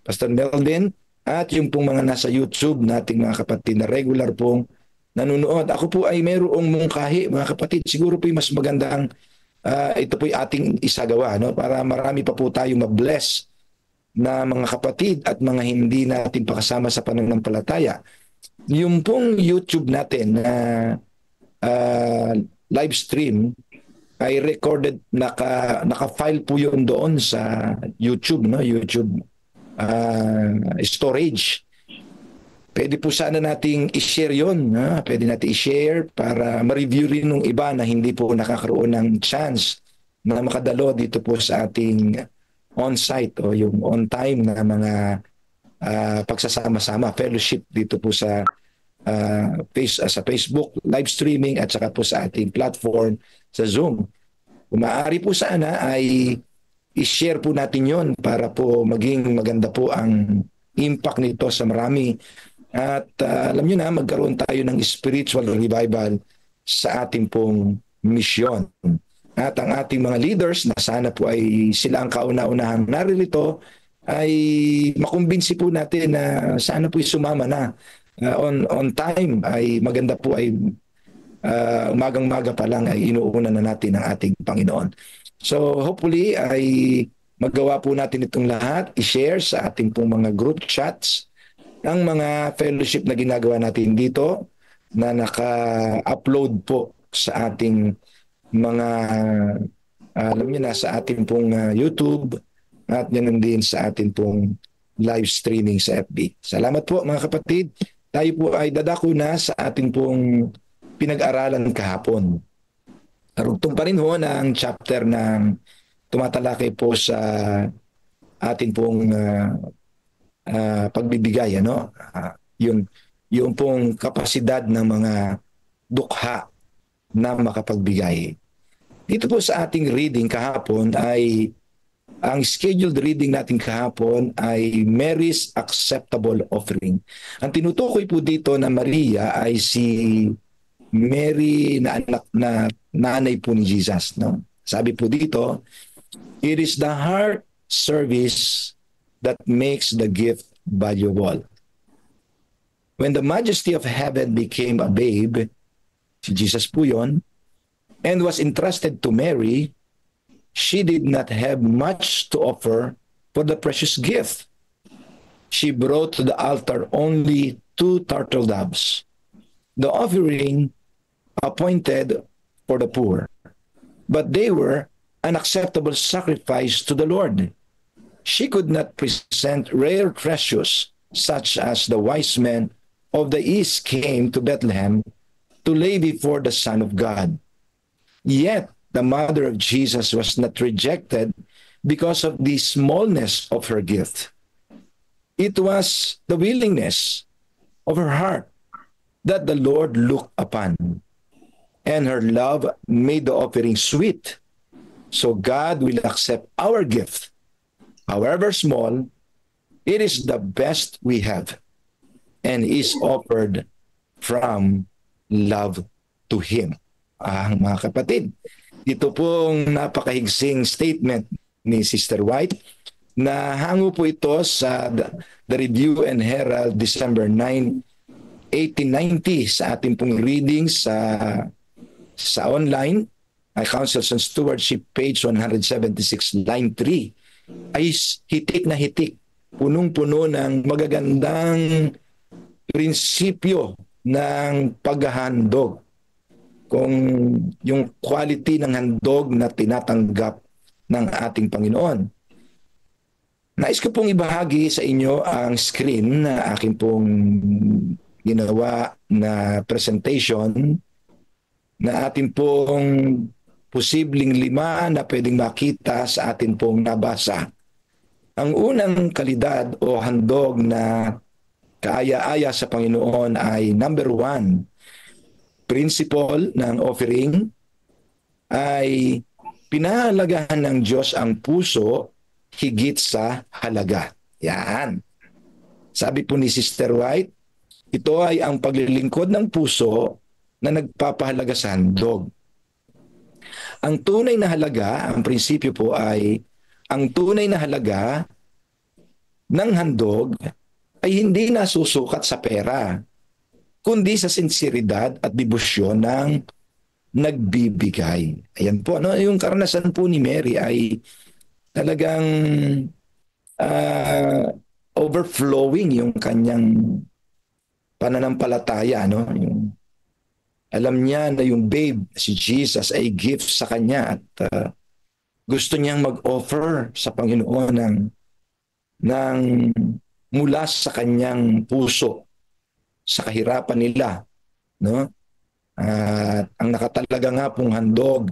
Pastor Melvin, at yung pong mga nasa YouTube nating mga kapatid na regular pong nanonood. Ako po ay mayroong mungkahi, mga kapatid. Siguro po mas magandang ito po ating isagawa, no? Para marami pa po tayo mabless na mga kapatid at mga hindi natin pakasama sa pananampalataya. Yung pong YouTube natin na live stream ay recorded, naka-file po yun doon sa YouTube, no? YouTube storage. Pwede po sana nating i-share yun. Pwede natin i-share para ma-review rin ng iba na hindi po nakakaroon ng chance na makadalo dito po sa ating on-site o yung on-time na mga pagsasama-sama, fellowship dito po sa Facebook, live streaming at saka po sa ating platform sa Zoom. Kung maaari po sana ay i-share po natin yon para po maging maganda po ang impact nito sa marami. At alam nyo na, magkaroon tayo ng spiritual revival sa ating pong misyon. At ang ating mga leaders na sana po ay sila ang kauna-unahang naririto ay makumbinsi po natin na sana po sumama na on time. Ay maganda po ay umagang-maga pa lang ay inuuna na natin ang ating Panginoon. So hopefully ay magawa po natin itong lahat, i-share sa ating pong mga group chats ang mga fellowship na ginagawa natin dito na naka-upload po sa ating mga alam niyo na sa ating pong YouTube at ganoon din sa ating pong live streaming sa FB. Salamat po mga kapatid. Tayo po ay dadako na sa ating pong pinag-aralan kahapon. Karugtong pa rin ho ng chapter ng tumatalakay po sa ating pong pagbibigay, ano? Yung pong kapasidad ng mga dukha na makapagbigay. Dito po sa ating reading kahapon ay ang scheduled reading natin kahapon ay Mary's Acceptable Offering. Ang tinutukoy po dito na Maria ay si Mary na anak na nanay po ni Jesus, no? Sabi po dito, it is the heart service that makes the gift valuable. When the majesty of heaven became a babe, si Jesus po yun, and was entrusted to Mary, she did not have much to offer for the precious gift. She brought to the altar only 2 turtle doves, the offering appointed for the poor. But they were an acceptable sacrifice to the Lord. She could not present rare treasures such as the wise men of the east came to Bethlehem to lay before the Son of God. Yet the mother of Jesus was not rejected because of the smallness of her gift. It was the willingness of her heart that the Lord looked upon, and her love made the offering sweet. So God will accept our gift. However small, it is the best we have and is offered from love to Him. Mga kapatid, ito pong napakahigsing statement ni Sister White na hango po ito sa The Review and Herald December 9, 1890 sa ating pong reading sa online, Counsels on Stewardship, page 176, line 3, ay hitik na hitik, punong-puno ng magagandang prinsipyo ng paghahandog, kung yung quality ng handog na tinatanggap ng ating Panginoon. Nais ko pong ibahagi sa inyo ang screen na aking pong ginawa na presentation na ating pong posibleng 5 na pwedeng makita sa ating pong nabasa. Ang unang kalidad o handog na kaaya-aya sa Panginoon ay number 1, principle ng offering ay pinahalagahan ng Diyos ang puso higit sa halaga. Yan. Sabi po ni Sister White, ito ay ang paglilingkod ng puso na nagpapahalaga sa handog. Ang tunay na halaga, ang prinsipyo po ay, ang tunay na halaga ng handog ay hindi nasusukat sa pera, kundi sa sinseridad at debosyon ng nagbibigay. Ayan po, no? Yung karanasan po ni Mary ay talagang overflowing yung kanyang pananampalataya, no? Yung alam niya na yung babe, si Jesus, ay gift sa kanya at gusto niyang mag-offer sa Panginoon ng mula sa kanyang puso sa kahirapan nila, no? At ang nakatalaga nga pong handog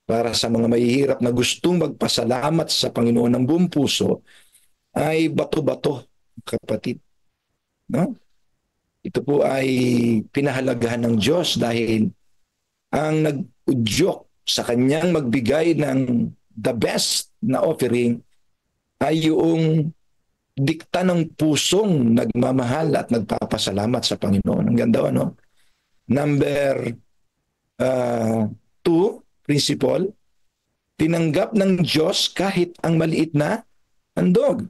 para sa mga mahihirap na gustong magpasalamat sa Panginoon ng buong puso ay bato-bato, kapatid, no? Ito po ay pinahalagahan ng Diyos dahil ang nag-udyok sa kanyang magbigay ng the best na offering ay yung dikta ng pusong nagmamahal at nagpapasalamat sa Panginoon. Ang ganda, no? Number 2, principle, tinanggap ng Diyos kahit ang maliit na handog.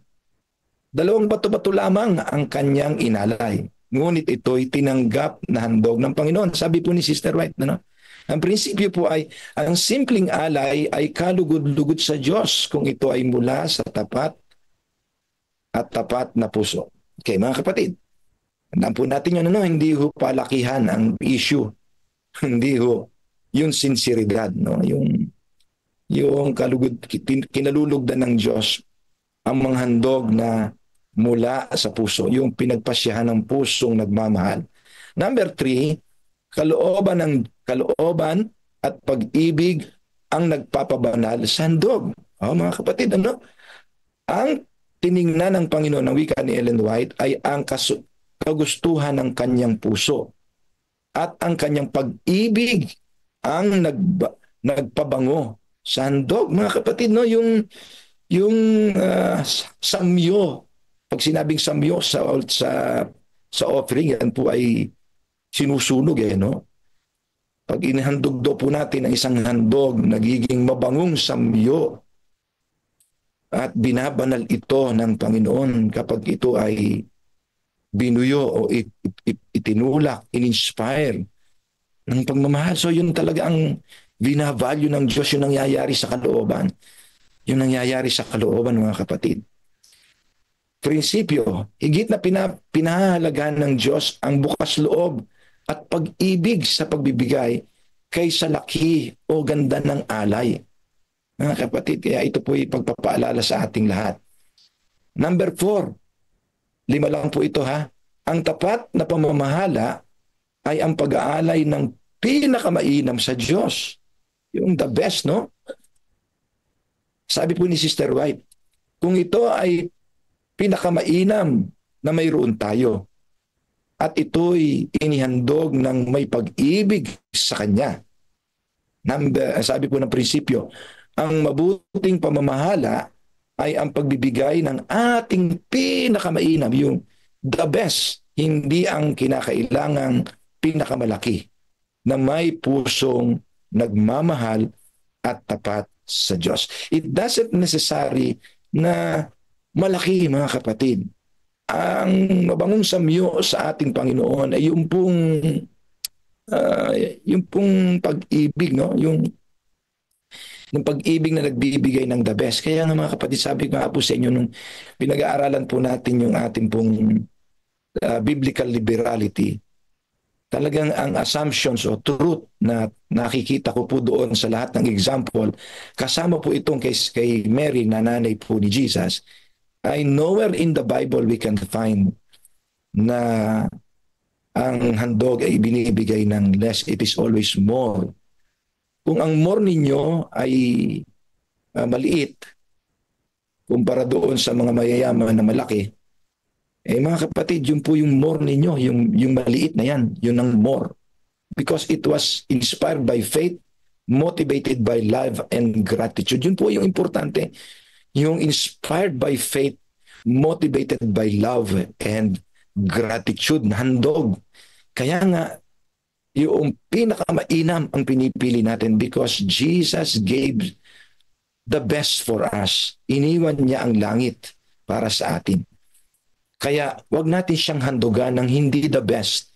2 bato-bato lamang ang kanyang inalay. ngunit ito'y tinanggap na handog ng Panginoon. Sabi po ni Sister White, ano? Ang prinsipyo po ay, ang simpleng alay ay kalugod-lugod sa Diyos kung ito ay mula sa tapat at tapat na puso. Okay, mga kapatid, tandaan po natin yun, ano? Hindi ho palakihan ang issue. Hindi ho yung sinseridad, no? Yung kinalulugdan ng Diyos ang mga handog na mula sa puso, yung pinagpasyahan ng pusong nagmamahal. Number 3, kalooban at pag-ibig ang nagpapabanal sa handog. Mga kapatid, ano? Ang tiningnan ng Panginoon ng wika ni Ellen White ay ang kagustuhan ng kanyang puso at ang kanyang pag-ibig ang nagpabango sa handog. Mga kapatid, no? Yung samyo, pag sinabing samyo sa offering, yan po ay sinusunog, no? Pag inihandog do po natin ang isang handog, nagiging mabangong samyo at binabanal ito ng Panginoon kapag ito ay binuyo o itinulak, in-inspire ng pagmamahal. So yun talaga ang binavalue ng Diyos, yung nangyayari sa kalooban. Yung nangyayari sa kalooban, mga kapatid. Prinsipyo, higit na pinahahalagahan ng Diyos ang bukas loob at pag-ibig sa pagbibigay kaysa laki o ganda ng alay. Mga kapatid, kaya ito po ay pagpapaalala sa ating lahat. Number 4, 5 lang po ito ha. Ang tapat na pamamahala ay ang pag-aalay ng pinakamainam sa Diyos. Yung the best, no? Sabi po ni Sister White, kung ito ay pinakamainam na mayroon tayo at ito'y inihandog ng may pag-ibig sa Kanya. Sabi po ng prinsipyo, ang mabuting pamamahala ay ang pagbibigay ng ating pinakamainam, yung the best, hindi ang kinakailangang pinakamalaki, na may pusong nagmamahal at tapat sa Diyos. It doesn't necessary na malaki, mga kapatid. Ang mabangong samyo sa ating Panginoon ay yung pong pag-ibig, no? Yung pag-ibig na nagbibigay ng the best. Kaya nga, mga kapatid, sabi ko nga po sa inyo nung pinag-aaralan po natin yung ating pong biblical liberality, talagang ang assumptions o truth na nakikita ko po doon sa lahat ng example, kasama po itong kay Mary, na nanay po ni Jesus, ay nowhere in the Bible we can find na ang handog ay binibigay ng less. It is always more. Kung ang more ninyo ay maliit kumpara doon sa mga mayayaman na malaki, mga kapatid, yun po yung more ninyo, yung maliit na yan, yun ang more. Because it was inspired by faith, motivated by love and gratitude. Yun po yung importante. Yung inspired by faith, motivated by love and gratitude na handog. Kaya nga, yung pinakamainam ang pinipili natin because Jesus gave the best for us. Iniwan niya ang langit para sa atin. Kaya wag natin siyang handugan ng hindi the best.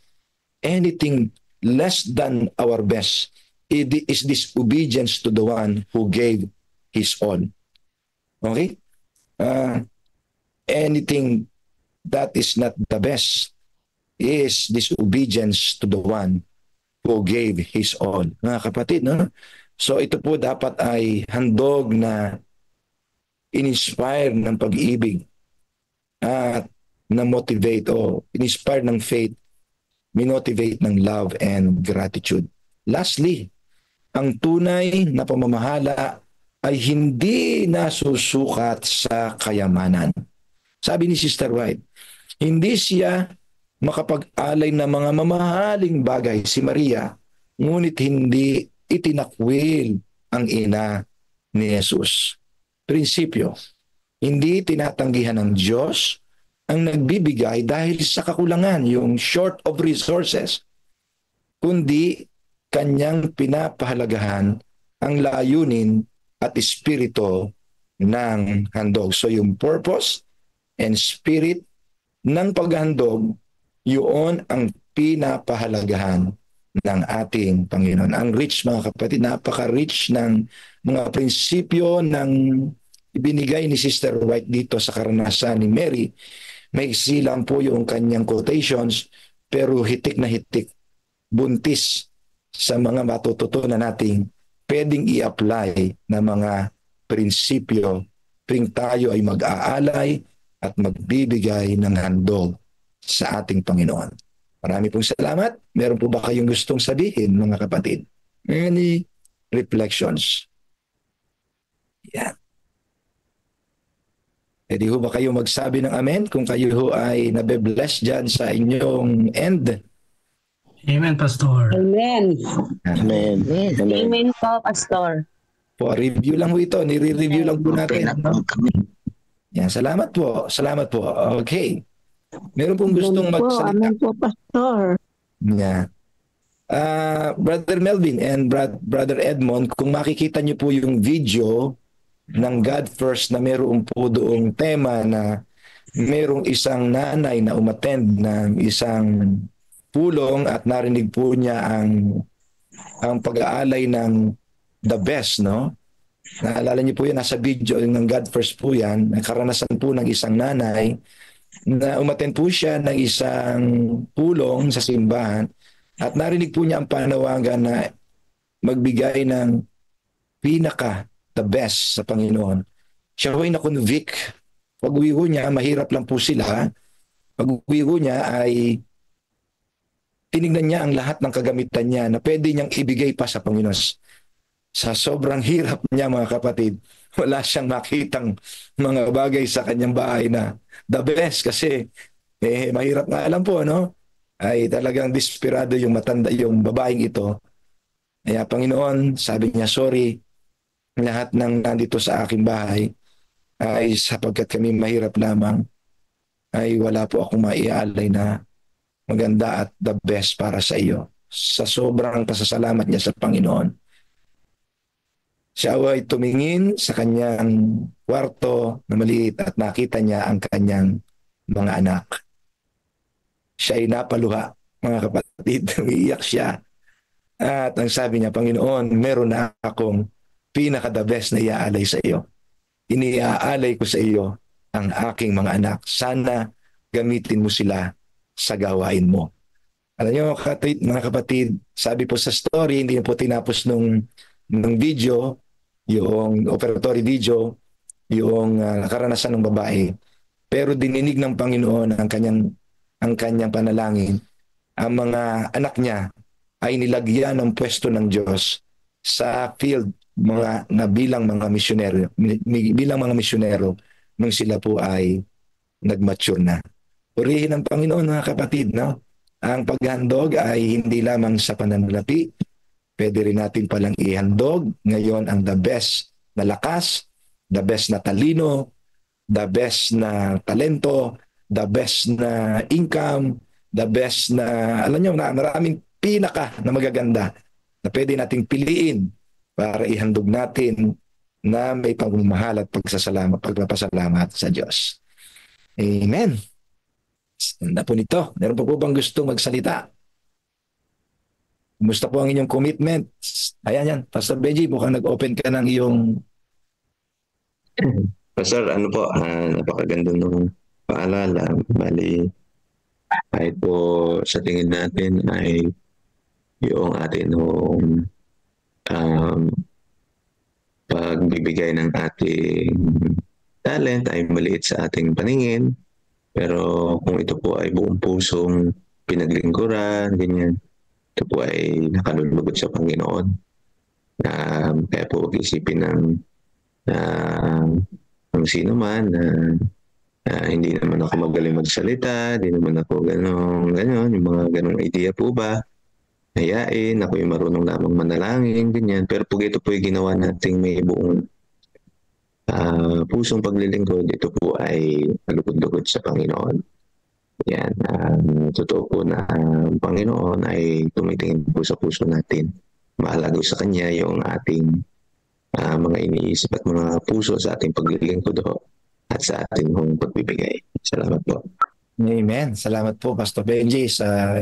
Anything less than our best is disobedience to the one who gave his all. Okay? Anything that is not the best is disobedience to the one who gave his all. Mga kapatid, no? So ito po dapat ay handog na in-inspire ng pag-ibig at na-motivate o in-inspire ng faith, minotivate ng love and gratitude. Lastly, ang tunay na pamamahala ay hindi nasusukat sa kayamanan. Sabi ni Sister White, hindi siya makapag-alay ng mga mamahaling bagay si Maria, ngunit hindi itinakwil ang ina ni Jesus. Prinsipyo, hindi tinatanggihan ng Diyos ang nagbibigay dahil sa kakulangan, yung short of resources, kundi kanyang pinapahalagahan ang layunin at espiritu ng handog. So yung purpose and spirit ng paghandog, Yun ang pinapahalagahan ng ating Panginoon. Ang rich, mga kapatid, napaka-rich ng mga prinsipyo ng ibinigay ni Sister White dito sa karanasan ni Mary. Maiksi lang po yung kanyang quotations, pero hitik na hitik, buntis sa mga matututunan nating pwedeng i-apply na mga prinsipyo tuwing tayo ay mag-aalay at magbibigay ng handog sa ating Panginoon. Marami pong salamat. Meron po ba kayong gustong sabihin, mga kapatid? Any reflections? Yan. Pwede ho ba kayo magsabi ng amen kung kayo ho ay nabe-bless dyan sa inyong end? Amen, Pastor. Amen. Amen. Amen po, Pastor. Po, review lang po ito. Nire-review lang po natin. No? Yan, salamat po. Salamat po. Okay. Meron pong gustong magsalita. Amen po, Pastor. Yeah. Brother Melvin and Brother Edmond, kung makikita niyo po yung video ng God First na meron po doong tema na merong isang nanay na umattend ng isang pulong at narinig po niya ang pag-aalay ng the best, no? Naalala niyo po yan, nasa video ng God First po yan, karanasan po ng isang nanay na umattend po siya ng isang pulong sa simbahan at narinig po niya ang panawagan na magbigay ng pinaka the best sa Panginoon. Siya ho ay na-convict. Pag-uwi ko niya, mahirap lang po sila. Pag-uwi ko niya ay tinignan niya ang lahat ng kagamitan niya na pwede niyang ibigay pa sa Panginoon. Sa sobrang hirap niya, mga kapatid, wala siyang makitang mga bagay sa kanyang bahay na the best kasi mahirap nga alam po, no? Ay talagang desperado yung matanda, yung babaeng ito. Kaya Panginoon, sabi niya, sorry, lahat ng nandito sa aking bahay ay sapagkat kami mahirap lamang, ay wala po akong maiaalay na maganda at the best para sa iyo. Sa sobrang pasasalamat niya sa Panginoon, siya ay tumingin sa kanyang kwarto na maliit at nakita niya ang kanyang mga anak. Siya ay napaluha, mga kapatid. Umiiyak siya. At ang sabi niya, Panginoon, meron na akong pinaka-the best na iaalay sa iyo. Iniaalay ko sa iyo ang aking mga anak. Sana gamitin mo sila sa gawain mo. Alam niyo, mga kapatid, sabi po sa story, hindi po tinapos nung video, yung operatory video, yung karanasan ng babae. Pero dininig ng Panginoon ang kanyang panalangin. Ang mga anak niya ay nilagyan ng pwesto ng Diyos sa field bilang mga misyonero nung sila po ay nag-mature na. Purihin ng Panginoon, mga kapatid, no? Ang paghandog ay hindi lamang sa pananalapi. Pwede rin natin palang ihandog ngayon ang the best na lakas, the best na talino, the best na talento, the best na income, the best na, alam nyo, na maraming pinaka na magaganda na pwede nating piliin para ihandog natin na may pagmamahal at pagpapasalamat sa Diyos. Amen. Ganda po nito. Meron po bang gustong magsalita? Kumusta po ang inyong commitment? Ayan yan. Pastor Benji, mukhang nag-open ka ng iyong... Pastor, ano po, napakaganda ng paalala. Bali, kahit po sa tingin natin ay yung atin pagbibigay ng ating talent ay maliit sa ating paningin. Pero kung ito po ay buong pusong pinaglingkuran, ganyan, ito po ay nakalulugod sa Panginoon. Kaya po huwag isipin ng sino man na hindi naman ako magaling magsalita, hindi naman ako ganon, yung mga ganong idea po ba, hayain, ako yung marunong lamang manalangin, ganyan. Pero pag ito po ay ginawa nating may buong pusong paglilingkod, ito po ay malugod-lugod sa Panginoon. Yan, totoo po na ang Panginoon ay tumitingin po sa puso natin. Mahalaga sa Kanya yung ating mga iniisip at mga puso sa ating paglilingkod at sa ating pagbibigay. Salamat po. Amen. Salamat po, Pastor Benji, sa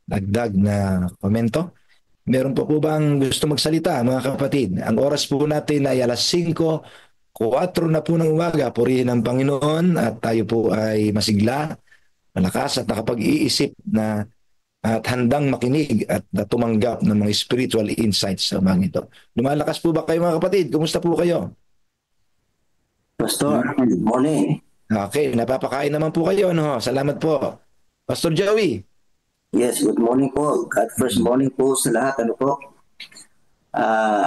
dagdag na komento. Meron po bang gusto magsalita, mga kapatid? Ang oras po natin ay alas 5:04 na po ng umaga. Purihin ang Panginoon at tayo po ay masigla, malakas at nakapag-iisip na at handang makinig at tumanggap ng mga spiritual insights sa mga ito. Lumalakas po ba kayo, mga kapatid? Kumusta po kayo? Pastor, good morning. Okay, napapakain naman po kayo, no? Salamat po. Pastor Joey. Yes, good morning po. God first morning po sa lahat. Ano po?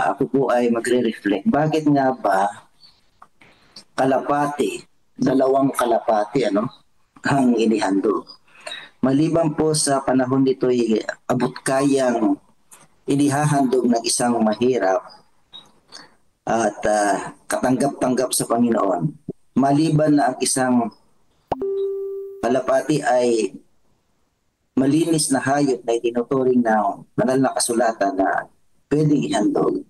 Ako po ay magre-reflect. Bakit nga ba kalapati, dalawang kalapati, ang inihandog? Maliban po sa panahon nito ay abot kayang inihahandog ng isang mahirap at katanggap-tanggap sa Panginoon. Maliban na ang isang kalapati ay malinis na hayop na itinuturing ng banal na kasulatan na pwedeng ihandog.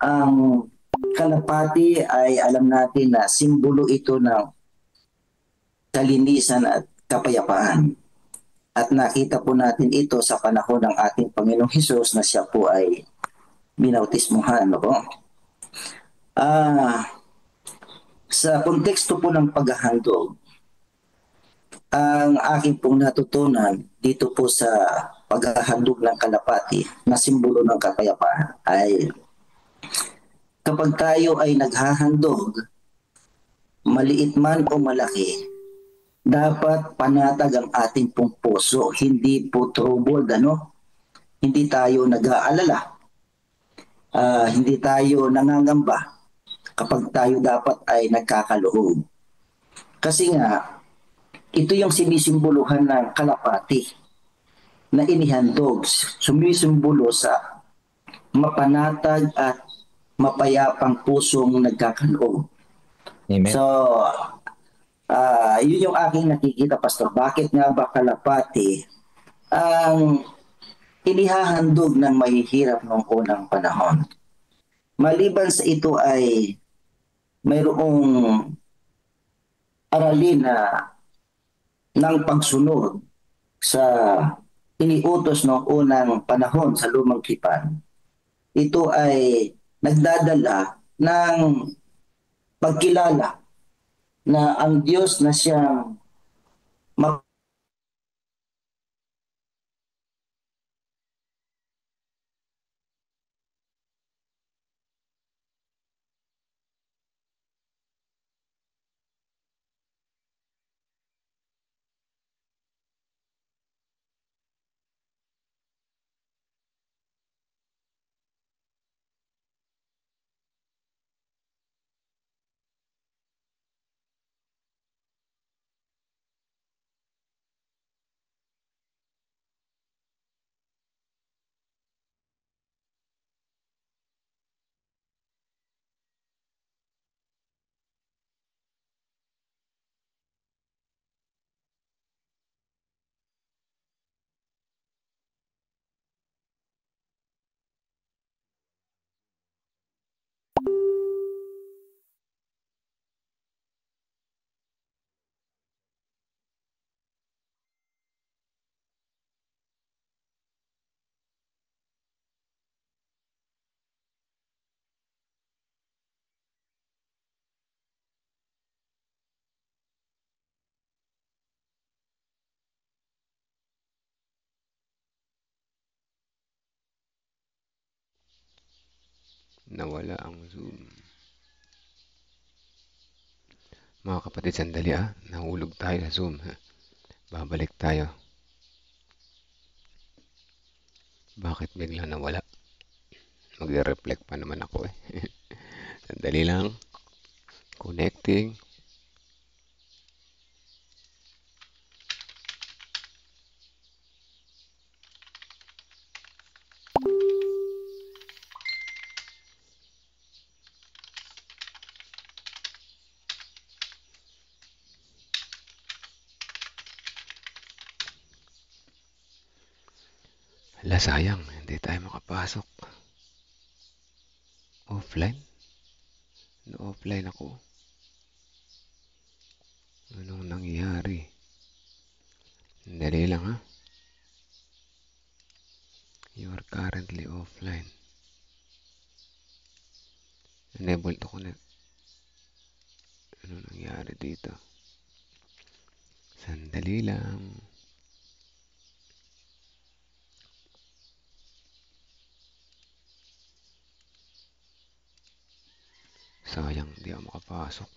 Ang kalapati ay alam natin na simbolo ito ng kalinisan at kapayapaan. At nakita po natin ito sa panahon ng ating Panginoong Hesus na siya po ay binautismuhan. Sa konteksto po ng paghahandog, ang aking pong natutunan dito po sa paghahandog ng kalapati na simbolo ng kapayapaan ay kapag tayo ay naghahandog, maliit man o malaki, dapat panatag ang ating pong puso, hindi po troubled, hindi tayo nag-aalala, hindi tayo nangangamba kapag tayo dapat ay nagkakaloob. Kasi nga, ito yung sinisimboluhan ng kalapati na inihandog, sumisimbolo sa mapanatag at mapayapang pusong nagkakaloob. Amen. So, yun yung aking nakikita, Pastor. Bakit nga ba kalapati ang inihahandog ng mahihirap noong unang panahon? Maliban sa ito ay mayroong aralin na ng pagsunod sa iniutos noong unang panahon sa lumang tipan. Ito ay nagdadala ng pagkilala na ang Diyos na siyang Nawala ang Zoom. Mga kapatid, sandali nahulog tayo sa Zoom. Babalik tayo. Bakit bigla nawala? Magre-reflect pa naman ako Sandali lang. Connecting. Hala, sayang. Hindi tayo makapasok. Offline? No, offline ako. Anong nangyari? Dali lang ha. You are currently offline. Enable to connect. Ano nangyari dito? Sandali lang. Sayang, di ako makapasok.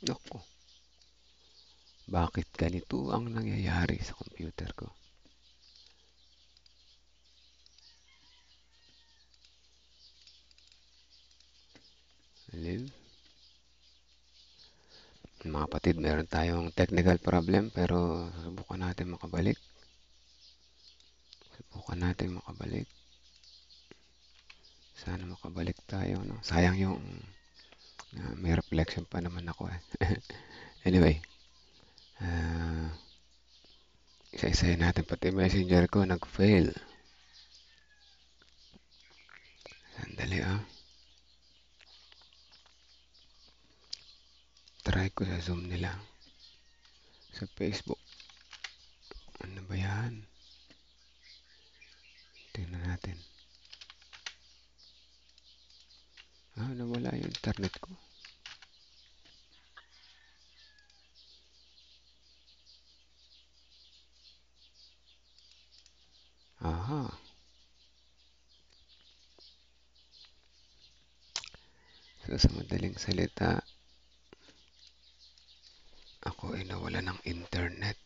Naku, bakit ganito ang nangyayari sa computer ko? Hello? Mga kapatid, meron tayong technical problem pero subukan natin makabalik. Sana makabalik tayo, no? Sayang yung may reflection pa naman ako eh. Anyway, isa-isahin natin pati messenger ko nag-fail. Sandali try ko sa Zoom nila. Sa Facebook. Ano ba yan? Tingnan natin. Nawala yung internet ko. Aha. So, sa madaling salita, ako ay nawala ng internet.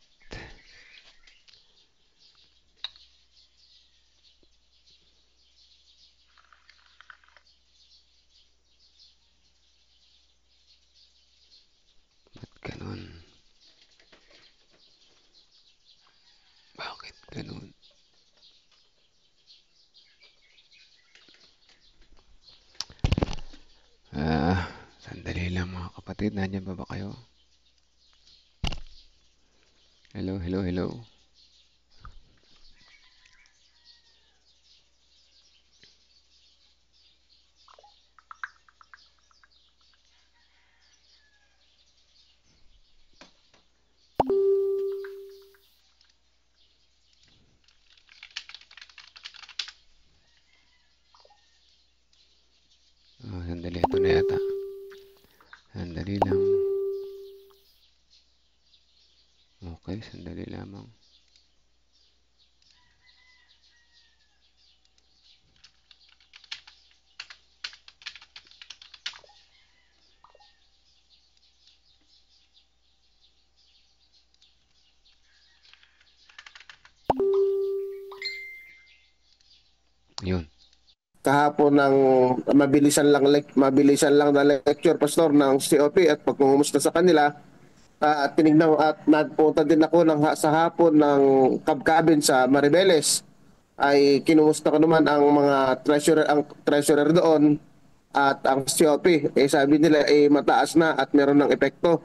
Ba't ganun? Bakit ganun? Sandali lang mga kapatid. Nandiyan ba kayo? Hello, hello, hello. Sandali, ito na yata. Sandali lang. Okay, sandali lamang. Yun. Kahapon ng mabilisan lang na lecture, Pastor, ng COP at pagmumusta sa kanila. At tinignan at nagpunta din ako sa hapon ng Kabkabin sa Maribeles. Ay kinumusta ko naman ang mga treasurer doon at ang COP. Sabi nila mataas na at meron ng epekto.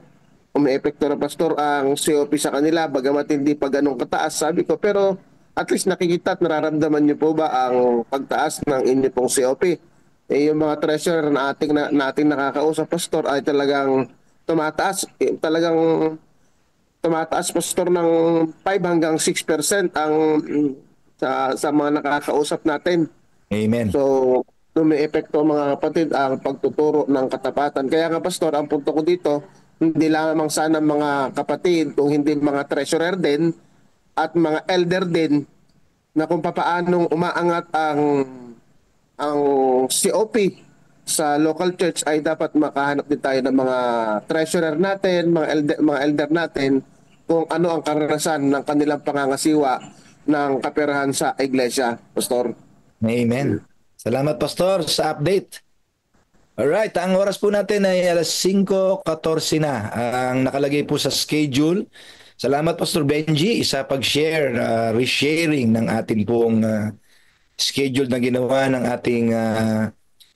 Umi-epekto na, Pastor, ang COP sa kanila bagamat hindi pa ganun kataas, sabi ko. Pero at least nakikita at nararamdaman niyo po ba ang pagtaas ng inyo pong COP? Yung mga treasurer na nating nakakausap, Pastor, ay talagang tumataas. Talagang tumataas, Pastor, ng 5 hanggang 6% ang sa mga nakakausap natin. Amen. So, may epekto, mga kapatid, ang pagtuturo ng katapatan. Kaya nga, Pastor, ang punto ko dito, hindi lamang sana mga kapatid, kung hindi mga treasurer din, at mga elder din, na kung papaanong umaangat ang COP sa local church, ay dapat makahanap din tayo ng mga treasurer natin, mga elder natin, kung ano ang karanasan ng kanilang pangangasiwa ng kaperahan sa iglesia, Pastor. Amen. Salamat, Pastor, sa update. Alright, ang oras po natin ay alas 5:14 na. Ang nakalagay po sa schedule. Salamat Pastor Benji sa pag-share, resharing ng ating pong schedule na ginawa ng ating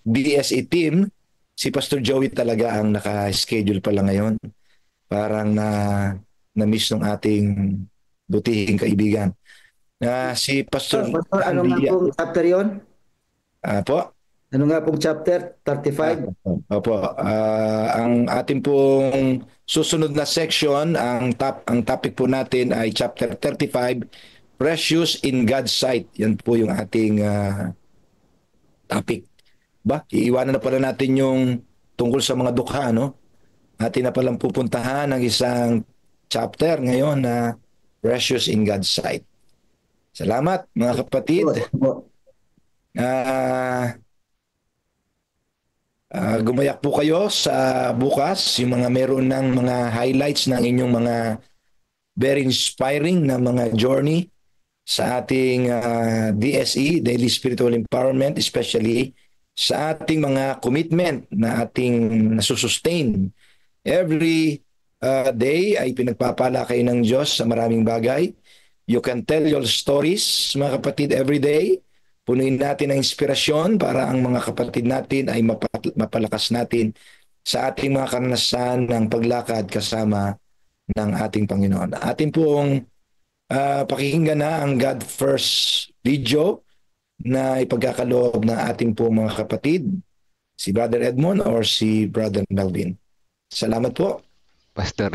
DSE team. Si Pastor Joey talaga ang naka-schedule pala ngayon. Parang na-miss ng ating butihing kaibigan. Si Pastor ano nga pong chapter yun? Po? Ano nga pong chapter? 35? Opo. Ang ating pong susunod na section, ang topic po natin ay chapter 35, Precious in God's Sight. Yan po yung ating topic. Iiwanan na pala natin yung tungkol sa mga dukha, no? Atin na palang pupuntahan ang isang chapter ngayon na Precious in God's Sight. Salamat mga kapatid. Gumayak po kayo sa bukas, yung mga meron ng mga highlights ng inyong mga very inspiring na mga journey sa ating DSE, Daily Spiritual Empowerment, especially sa ating mga commitment na ating nasusustain. Every day ay pinagpapala kayo ng Diyos sa maraming bagay. You can tell your stories, mga kapatid, every day. Punuin natin ang inspirasyon para ang mga kapatid natin ay mapalakas natin sa ating mga karanasan ng paglakad kasama ng ating Panginoon. Ating pong pakikinggan na ang God First video na ipagkakaloob na ating pong mga kapatid, si Brother Edmond or si Brother Melvin. Salamat po. Pastor,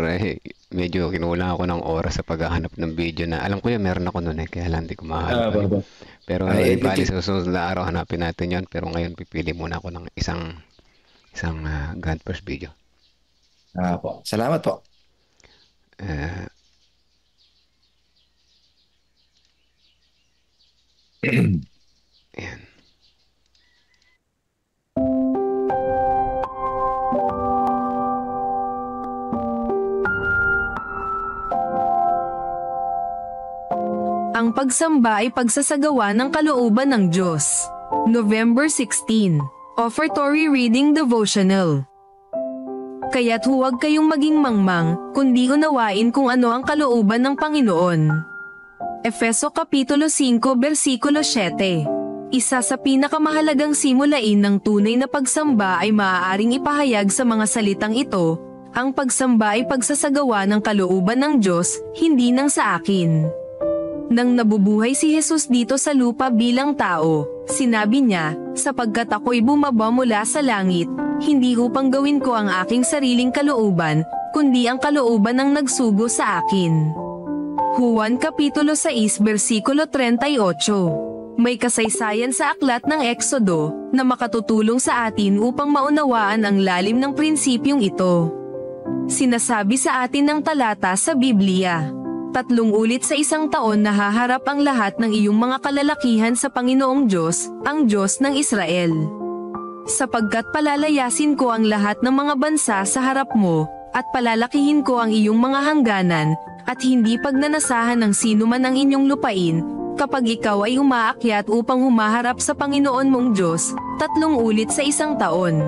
medyo kinulang ako ng oras sa paghahanap ng video na alam ko yan, meron ako noon kaya lang hindi ko mahanap. Pero bali sa susunod na araw hanapin natin yon. Pero ngayon pipili muna ako ng isang God First video. Po. Salamat po. Ayan. Ang pagsamba ay pagsasagawa ng kalooban ng Diyos. November 16. Offertory Reading Devotional. Kaya't huwag kayong maging mangmang, kundi unawain kung ano ang kalooban ng Panginoon. Efeso Kapitulo 5 Versikulo 7. Isa sa pinakamahalagang simulain ng tunay na pagsamba ay maaaring ipahayag sa mga salitang ito, ang pagsamba ay pagsasagawa ng kalooban ng Diyos, hindi ng sa akin. Nang nabubuhay si Jesus dito sa lupa bilang tao, sinabi niya, sapagkat ako'y bumaba mula sa langit, hindi upang gawin ko ang aking sariling kalooban, kundi ang kalooban ng nagsugo sa akin. Juan Kapitulo 6 Versikulo 38. May kasaysayan sa aklat ng Exodo, na makatutulong sa atin upang maunawaan ang lalim ng prinsipyong ito. Sinasabi sa atin ng talata sa Biblia. 3 ulit sa isang taon na haharap ang lahat ng iyong mga kalalakihan sa Panginoong Diyos, ang Diyos ng Israel. Sapagkat palalayasin ko ang lahat ng mga bansa sa harap mo, at palalakihin ko ang iyong mga hangganan, at hindi pagnanasahan ng sino man ang inyong lupain, kapag ikaw ay umaakyat upang humaharap sa Panginoon mong Diyos, 3 ulit sa isang taon.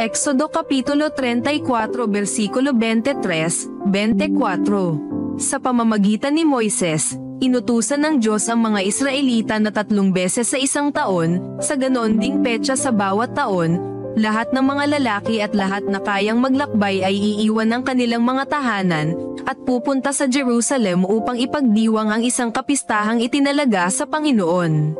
Exodo Kapitulo 34 Versikulo 23-24. Sa pamamagitan ni Moises, inutusan ng Diyos ang mga Israelita na 3 beses sa isang taon, sa ganoon ding petsa sa bawat taon, lahat ng mga lalaki at lahat na kayang maglakbay ay iiwan ng kanilang mga tahanan, at pupunta sa Jerusalem upang ipagdiwang ang isang kapistahang itinalaga sa Panginoon.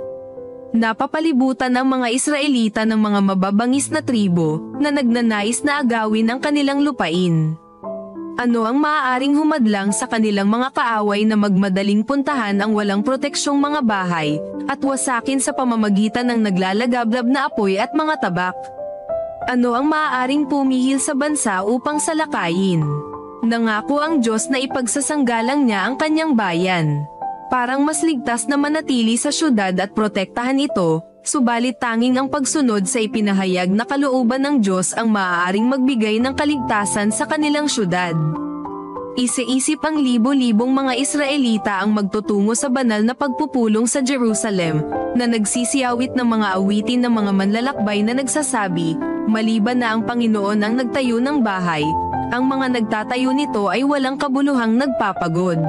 Napapalibutan ang mga Israelita ng mga mababangis na tribo, na nagnanais na agawin ang kanilang lupain. Ano ang maaaring humadlang sa kanilang mga kaaway na magmadaling puntahan ang walang proteksyong mga bahay, at wasakin sa pamamagitan ng naglalagablab na apoy at mga tabak? Ano ang maaaring pumihil sa bansa upang salakayin? Nangako ang Diyos na ipagsasanggalang niya ang kanyang bayan. Parang mas ligtas na manatili sa syudad at protektahan ito, subalit tanging ang pagsunod sa ipinahayag na kalooban ng Diyos ang maaaring magbigay ng kaligtasan sa kanilang syudad. Isiisip ang libo-libong mga Israelita ang magtutungo sa banal na pagpupulong sa Jerusalem, na nagsisiyawit ng mga awitin ng mga manlalakbay na nagsasabi, Maliban na ang Panginoon ang nagtayo ng bahay, ang mga nagtatayo nito ay walang kabuluhang nagpapagod.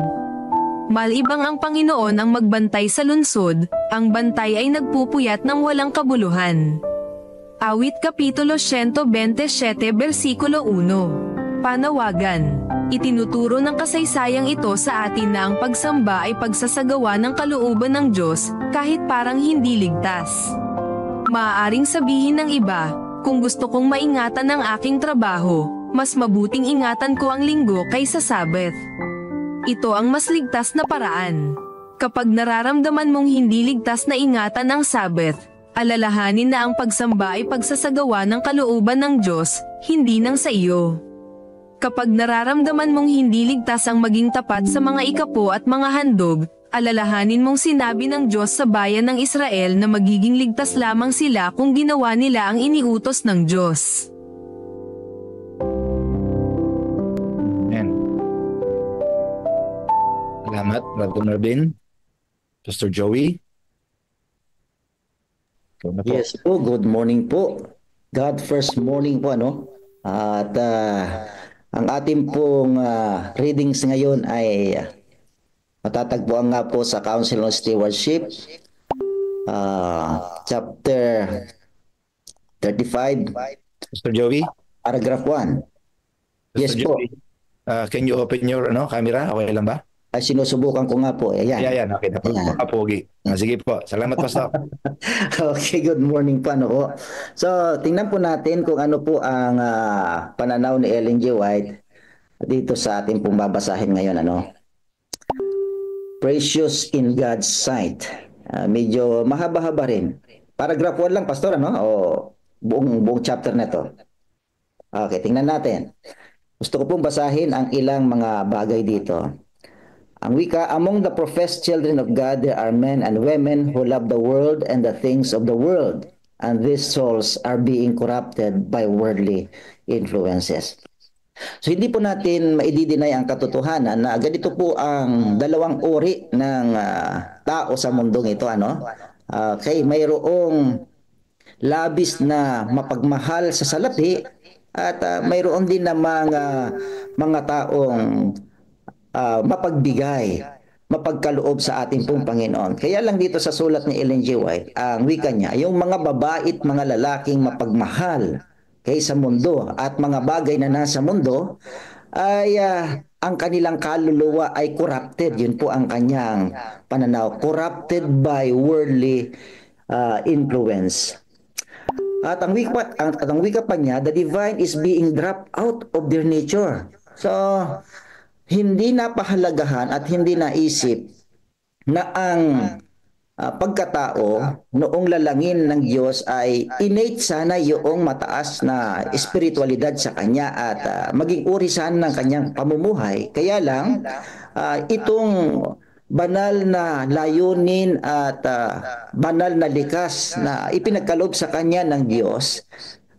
Malibang ang Panginoon ang magbantay sa lungsod, ang bantay ay nagpupuyat ng walang kabuluhan. Awit Kapitulo 127 versikulo 1. Panawagan. Itinuturo ng kasaysayang ito sa atin na ang pagsamba ay pagsasagawa ng kalooban ng Diyos, kahit parang hindi ligtas. Maaaring sabihin ng iba, kung gusto kong maingatan ang aking trabaho, mas mabuting ingatan ko ang linggo kaysa Sabbath. Ito ang mas ligtas na paraan. Kapag nararamdaman mong hindi ligtas na ingatan ang Sabbath, alalahanin na ang pagsamba ay pagsasagawa ng kalooban ng Diyos, hindi ng sa iyo. Kapag nararamdaman mong hindi ligtas ang maging tapat sa mga ikapo at mga handog, alalahanin mong sinabi ng Diyos sa bayan ng Israel na magiging ligtas lamang sila kung ginawa nila ang iniutos ng Diyos. Amen. Salamat, Brother Marvin. Pastor Joey. Yes po, good morning po. God first morning po, ano? At ang ating pong readings ngayon ay matatagpuan nga po sa Council on Stewardship, chapter 35. Pastor Joey? Paragraph 1. Yes po. Can you open your camera? Okay lang ba? Ay, sinusubukan ko nga po. Ayan. Ayan, okay na po. Kapogi. Sige po. Salamat, Pastor. Okay, good morning po. Po. So, tingnan po natin kung ano po ang pananaw ni Ellen G. White dito sa ating pong babasahin ngayon. Precious in God's sight. Medyo mahaba-haba rin. Paragraph 1 lang, Pastor, o buong chapter na to. Okay, tingnan natin. Gusto ko pong basahin ang ilang mga bagay dito. Ang wika, among the professed children of God, there are men and women who love the world and the things of the world, and these souls are being corrupted by worldly influences. So hindi po natin maididinay ang katotohanan na ganito po ang dalawang uri ng tao sa mundong ito. Okay, mayroong labis na mapagmahal sa salapi at mayroon din na mga taong mapagbigay, mapagkaloob sa ating pong Panginoon. Kaya lang dito sa sulat ni Ellen G. White, ang wika niya, yung mga babait, mga lalaking mapagmahal sa mundo at mga bagay na nasa mundo, ay ang kanilang kaluluwa ay corrupted. Yun po ang kanyang pananaw. Corrupted by worldly influence. At ang wika pa niya, the divine is being dropped out of their nature. So, hindi napahalagahan at hindi naisip na ang pagkatao noong lalangin ng Diyos ay innate sana yung mataas na espiritualidad sa kanya at maging uri sana ng kanyang pamumuhay. Kaya lang, itong banal na layunin at banal na likas na ipinagkaloob sa kanya ng Diyos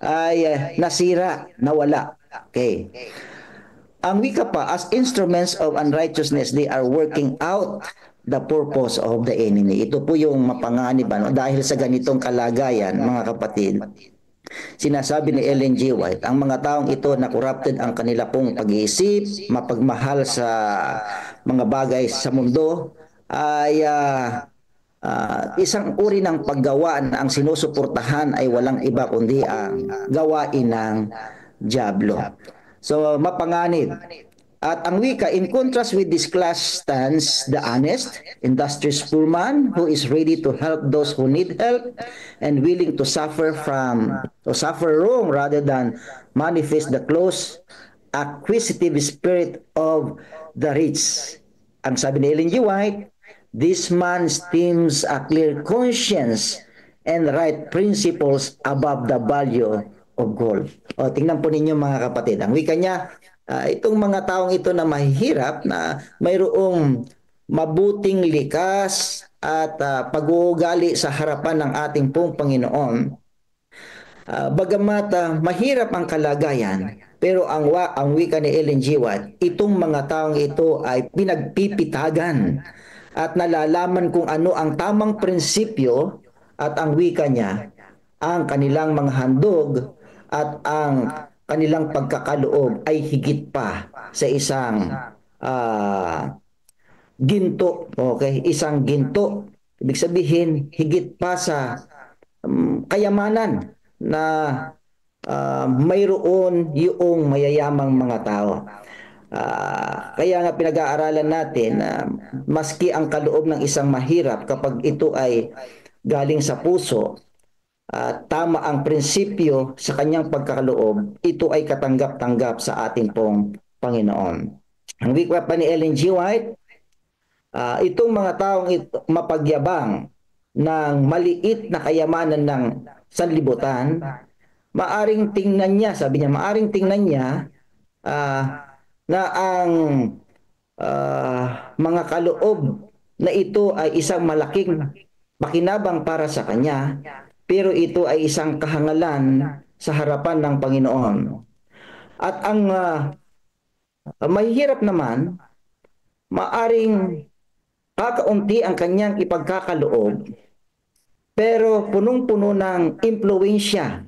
ay nasira, nawala. Okay. Ang wika pa, as instruments of unrighteousness, they are working out the purpose of the enemy. Ito po yung mapanganib. Dahil sa ganitong kalagayan, mga kapatid, sinasabi ni Ellen G. White, ang mga taong ito na corrupted ang kanila pong pag-iisip, mapagmahal sa mga bagay sa mundo, ay isang uri ng paggawa na ang sinusuportahan ay walang iba kundi ang gawain ng dyablo. So, mapanganib. At ang wika, in contrast with this class stands the honest, industrious poor man who is ready to help those who need help and willing to suffer wrong rather than manifest the close, acquisitive spirit of the rich. Ang sabi ni Ellen G. White, this man esteems a clear conscience and right principles above the value of gold. O, tingnan po ninyo mga kapatid. Ang wika niya, itong mga taong ito na mahihirap, na mayroong mabuting likas at pag-uugali sa harapan ng ating pong Panginoon. Bagamat mahirap ang kalagayan, pero ang wika ni Ellen G. White, itong mga taong ito ay pinagpipitagan at nalalaman kung ano ang tamang prinsipyo, at ang wika niya, ang kanilang mga handog at ang kanilang pagkakaloob ay higit pa sa isang ginto. Okay? Isang ginto. Ibig sabihin, higit pa sa kayamanan na mayroon yung mayayamang mga tao. Kaya nga pinag-aaralan natin na maski ang kaloob ng isang mahirap, kapag ito ay galing sa puso, tama ang prinsipyo sa kanyang pagkakaloob, ito ay katanggap-tanggap sa ating pong Panginoon. Ang wika pa ni Ellen G. White, itong mga taong mapagyabang ng maliit na kayamanan ng sanlibutan, maaring tingnan niya, sabi niya, maaring tingnan niya na ang mga kaloob na ito ay isang malaking pakinabang para sa kanya, pero ito ay isang kahangalan sa harapan ng Panginoon. At ang mahihirap naman, maaring kakaunti ang kanyang ipagkakaloob, pero punong-puno ng impluwensya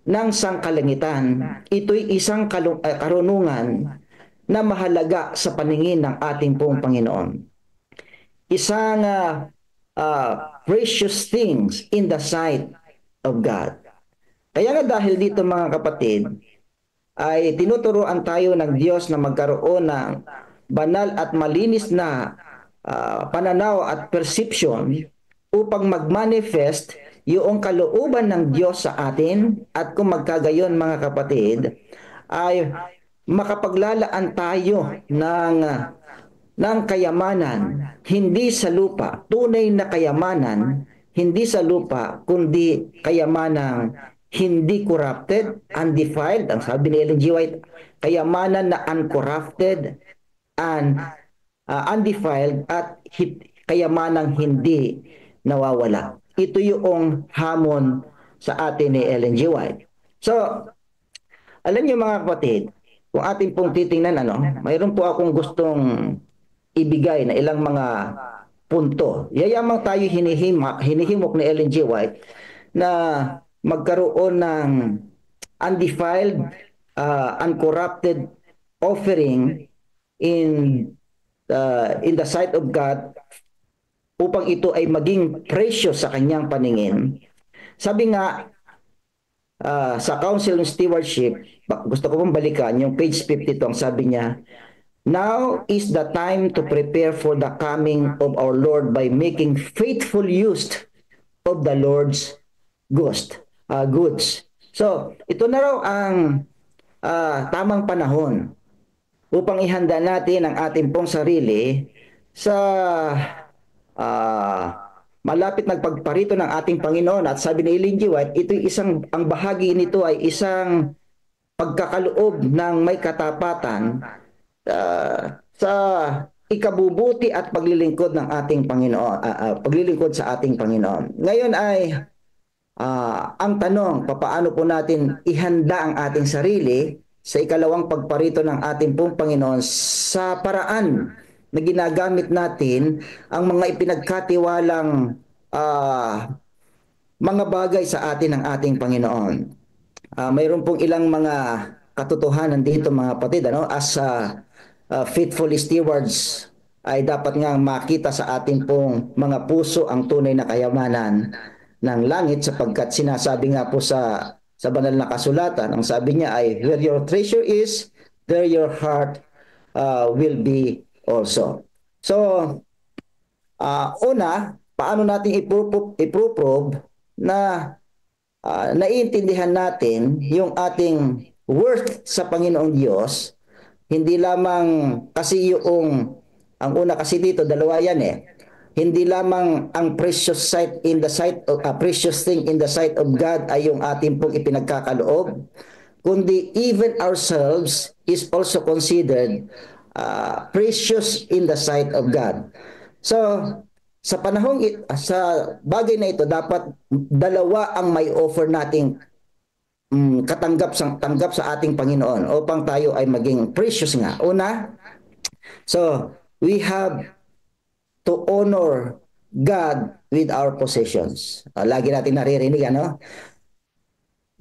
ng sangkalangitan. Ito'y isang karunungan na mahalaga sa paningin ng ating pong Panginoon. Isang precious things in the sight of God. Kaya nga dahil dito mga kapatid, ay tinuturuan tayo ng Diyos na magkaroon ng banal at malinis na pananaw at perception upang mag-manifest yung kalooban ng Diyos sa atin, at kung magkagayon mga kapatid, ay makapaglalaan tayo ng kayamanan, hindi sa lupa, tunay na kayamanan, hindi sa lupa, kundi kayamanang hindi corrupted, undefiled, ang sabi ni Ellen G. White, kayamanan na uncorrupted and undefiled, at kayamanang hindi nawawala. Ito yung hamon sa atin ni Ellen G. White. So, alam niyo mga kapatid, kung ating pong titingnan, mayroon po akong gustong ibigay na ilang mga punto. Yayamang tayo hinihimok ni Ellen G. White na magkaroon ng undefiled, uncorrupted offering in the sight of God, upang ito ay maging precious sa kanyang paningin. Sabi nga, sa Council on Stewardship, gusto ko pong balikan yung page 52, ang sabi niya, "Now is the time to prepare for the coming of our Lord by making faithful use of the Lord's goods." So, ito na raw ang tamang panahon upang ihanda natin ang ating pong sarili sa malapit nagpagparito ng ating Panginoon. At sabi ni Ellen G. White, ang bahagi nito ay isang pagkakaloob ng may katapatan sa ikabubuti at paglilingkod ng ating Panginoon, paglilingkod sa ating Panginoon. Ngayon ay ang tanong, papaano po natin ihanda ang ating sarili sa ikalawang pagparito ng ating pong Panginoon sa paraan na ginagamit natin ang mga ipinagkatiwalang mga bagay sa atin ng ating Panginoon. Mayroon pong ilang mga katotohanan dito mga kapatid, as faithful stewards ay dapat nga makita sa ating pong mga puso ang tunay na kayamanan ng langit, sapagkat sinasabi nga po sa banal na kasulatan, ang sabi niya ay, "Where your treasure is, there your heart will be also." So, una, paano natin iprove na naiintindihan natin yung ating worth sa Panginoong Diyos? Hindi lamang kasi ang una kasi dito, dalawa yan Hindi lamang ang precious thing in the sight of God ay yung ating pong ipinagkakaloob, kundi even ourselves is also considered precious in the sight of God. So, sa bagay na ito, dapat dalawa ang may offer nating tanggap sa ating Panginoon upang tayo ay maging precious nga. Una, so we have to honor God with our possessions. Lagi natin naririnig,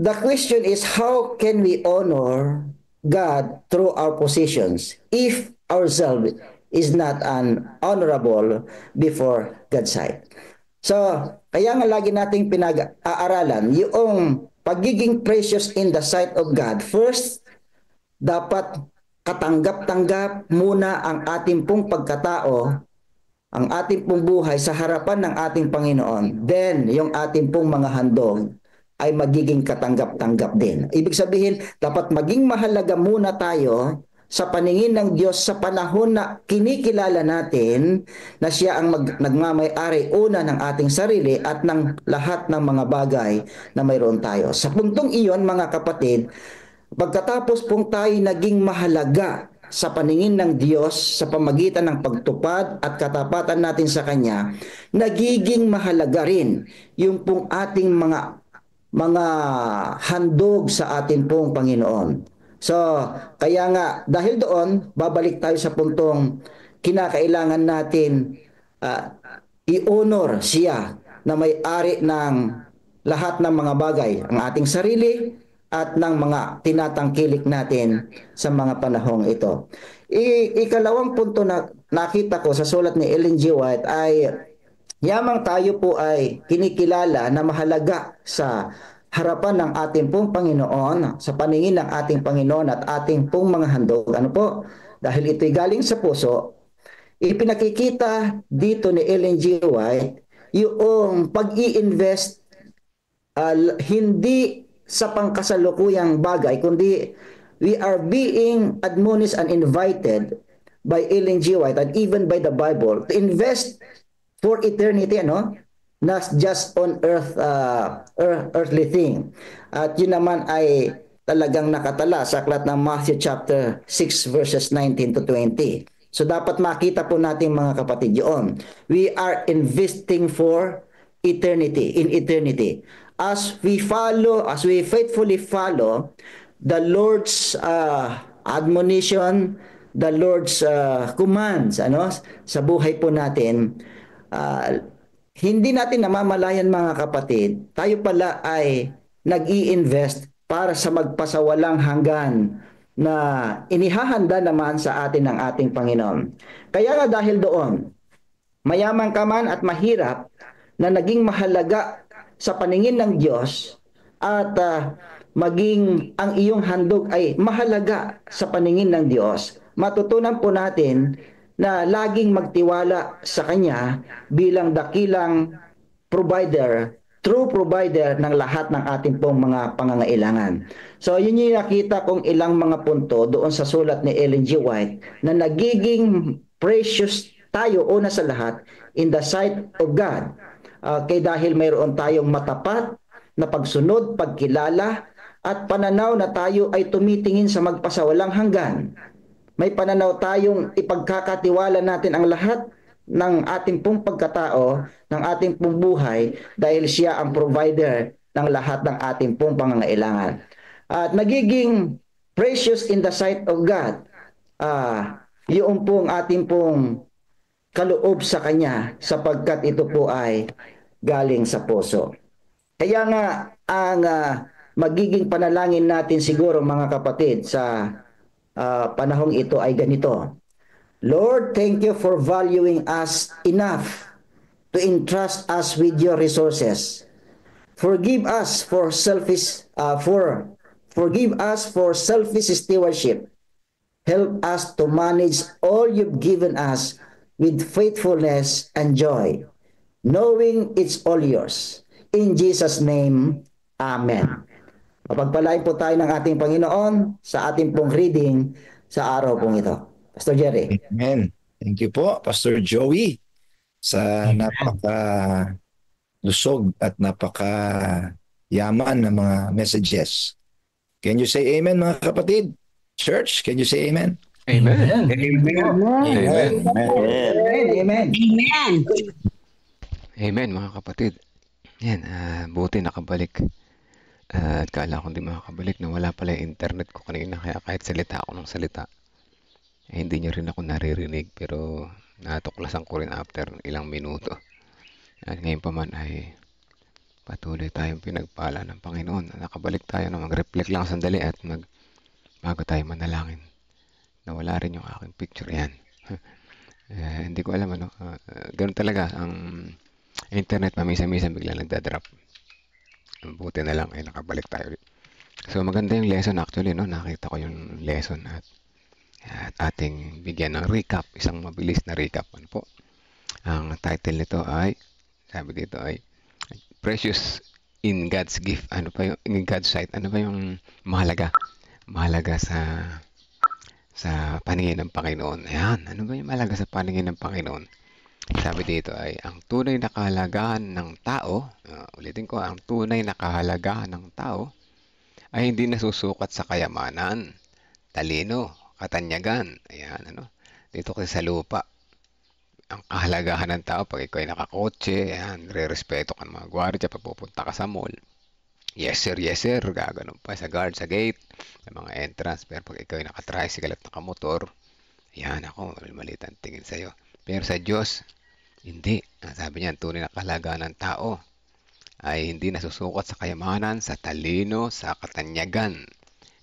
the question is, how can we honor God through our positions if ourselves is not an honorable before God's sight? So, kaya nga lagi nating pinag-aaralan yung pagiging precious in the sight of God. First, dapat katanggap-tanggap muna ang ating pong pagkatao, ang ating pong buhay sa harapan ng ating Panginoon. Then, yung ating pong mga handog ay magiging katanggap-tanggap din. Ibig sabihin, dapat maging mahalaga muna tayo sa paningin ng Diyos sa panahon na kinikilala natin na siya ang nagmamay-ari una ng ating sarili at ng lahat ng mga bagay na mayroon tayo. Sa puntong iyon, mga kapatid, pagkatapos pong tayo naging mahalaga sa paningin ng Diyos sa pamagitan ng pagtupad at katapatan natin sa Kanya, nagiging mahalaga rin yung pong ating mga handog sa atin pong Panginoon. So, kaya nga, dahil doon, babalik tayo sa puntong kinakailangan natin i-honor siya na may-ari ng lahat ng mga bagay, ang ating sarili at ng mga tinatangkilik natin sa mga panahong ito. Ikalawang punto na nakita ko sa sulat ni Ellen G. White ay yamang tayo po ay kinikilala na mahalaga sa harapan ng ating pong Panginoon, sa paningin ng ating Panginoon at ating pong mga handog. Ano po? Dahil ito'y galing sa puso, ipinakikita dito ni Ellen G. White yung pag-i-invest hindi sa pangkasalukuyang bagay, kundi we are being admonished and invited by Ellen G. White and even by the Bible to invest for eternity, ano? Not just on earthly thing. At yun naman ay talagang nakatala sa aklat ng Matthew chapter 6 verses 19 to 20. So dapat makita po natin mga kapatid yun. We are investing for eternity, in eternity. As we faithfully follow the Lord's admonition, the Lord's commands, ano, sa buhay po natin, hindi natin namamalayan mga kapatid, tayo pala ay nag-i-invest para sa magpasawalang hanggan na inihahanda naman sa atin ng ating Panginoon. Kaya nga dahil doon, mayaman ka man at mahirap na naging mahalaga sa paningin ng Diyos at maging ang iyong handog ay mahalaga sa paningin ng Diyos, matutunan po natin na laging magtiwala sa Kanya bilang dakilang provider, true provider ng lahat ng ating pong mga pangangailangan. So yun yung nakita kong ilang mga punto doon sa sulat ni Ellen G. White na nagiging precious tayo una sa lahat in the sight of God. Kaya dahil mayroon tayong matapat na pagsunod, pagkilala at pananaw na tayo ay tumitingin sa magpasawalang hanggan. May pananaw tayong ipagkakatiwala natin ang lahat ng ating pong pagkatao, ng ating pong buhay dahil siya ang provider ng lahat ng ating pong pangangailangan. At nagiging precious in the sight of God, yung pong ating pong kaloob sa Kanya sapagkat ito po ay galing sa puso. Kaya nga ang magiging panalangin natin siguro mga kapatid sa panahong ito ay ganito. Lord, thank you for valuing us enough to entrust us with your resources. Forgive us for selfish stewardship. Help us to manage all you've given us with faithfulness and joy, knowing it's all yours. In Jesus' name, Amen. Mapagpalain po tayo ng ating Panginoon sa ating pong reading sa araw pong ito. Pastor Jerry. Amen. Thank you po, Pastor Joey, sa napaka-lusog at napaka-yaman na mga messages. Can you say amen, mga kapatid? Church, can you say amen? Amen. Amen. Amen. Amen, mga kapatid. Yan, buti nakabalik. At kala ko hindi makakabalik na wala pala yung internet ko kanina, kaya kahit salita ako ng salita hindi niya rin ako naririnig, pero natuklasan ko rin after ilang minuto. At ngayon pa man ay patuloy tayong pinagpala ng Panginoon. Nakabalik tayo na mag-reflect lang sandali at bago tayo manalangin. Nawala rin yung aking picture. Yan. Hindi ko alam ano. Ganun talaga. Ang internet pamisa-misa bigla nagda-drop. Buti na lang ay nakabalik tayo. So maganda yung lesson actually. No? Nakita ko yung lesson at ating bigyan ng recap. Isang mabilis na recap. Ano po? Ang title nito ay, sabi dito ay, Precious in God's gift. Ano pa yung in God's sight? Ano ba yung mahalaga? Mahalaga sa paningin ng Panginoon. Ayan, ano ba yung mahalaga sa paningin ng Panginoon? Sabi dito ay ang tunay na kahalagahan ng tao, ulitin ko, ang tunay na kahalagahan ng tao ay hindi nasusukat sa kayamanan, talino, katanyagan. Ayan, ano? Dito kasi sa lupa, ang kahalagahan ng tao, pag ikaw ay nakakotse, ayan, re-respeto ka ng mga gwardiya, pag pupunta ka sa mall, yes sir, gaganon pa sa guard, sa gate, sa mga entrance. Pero pag ikaw ay nakatricycle at nakamotor, ayan ako, maliit ang tingin sa'yo. Pero sa Diyos, hindi. Sabi niya, tunay na kahalagahan ng tao ay hindi nasusukat sa kayamanan, sa talino, sa katanyagan,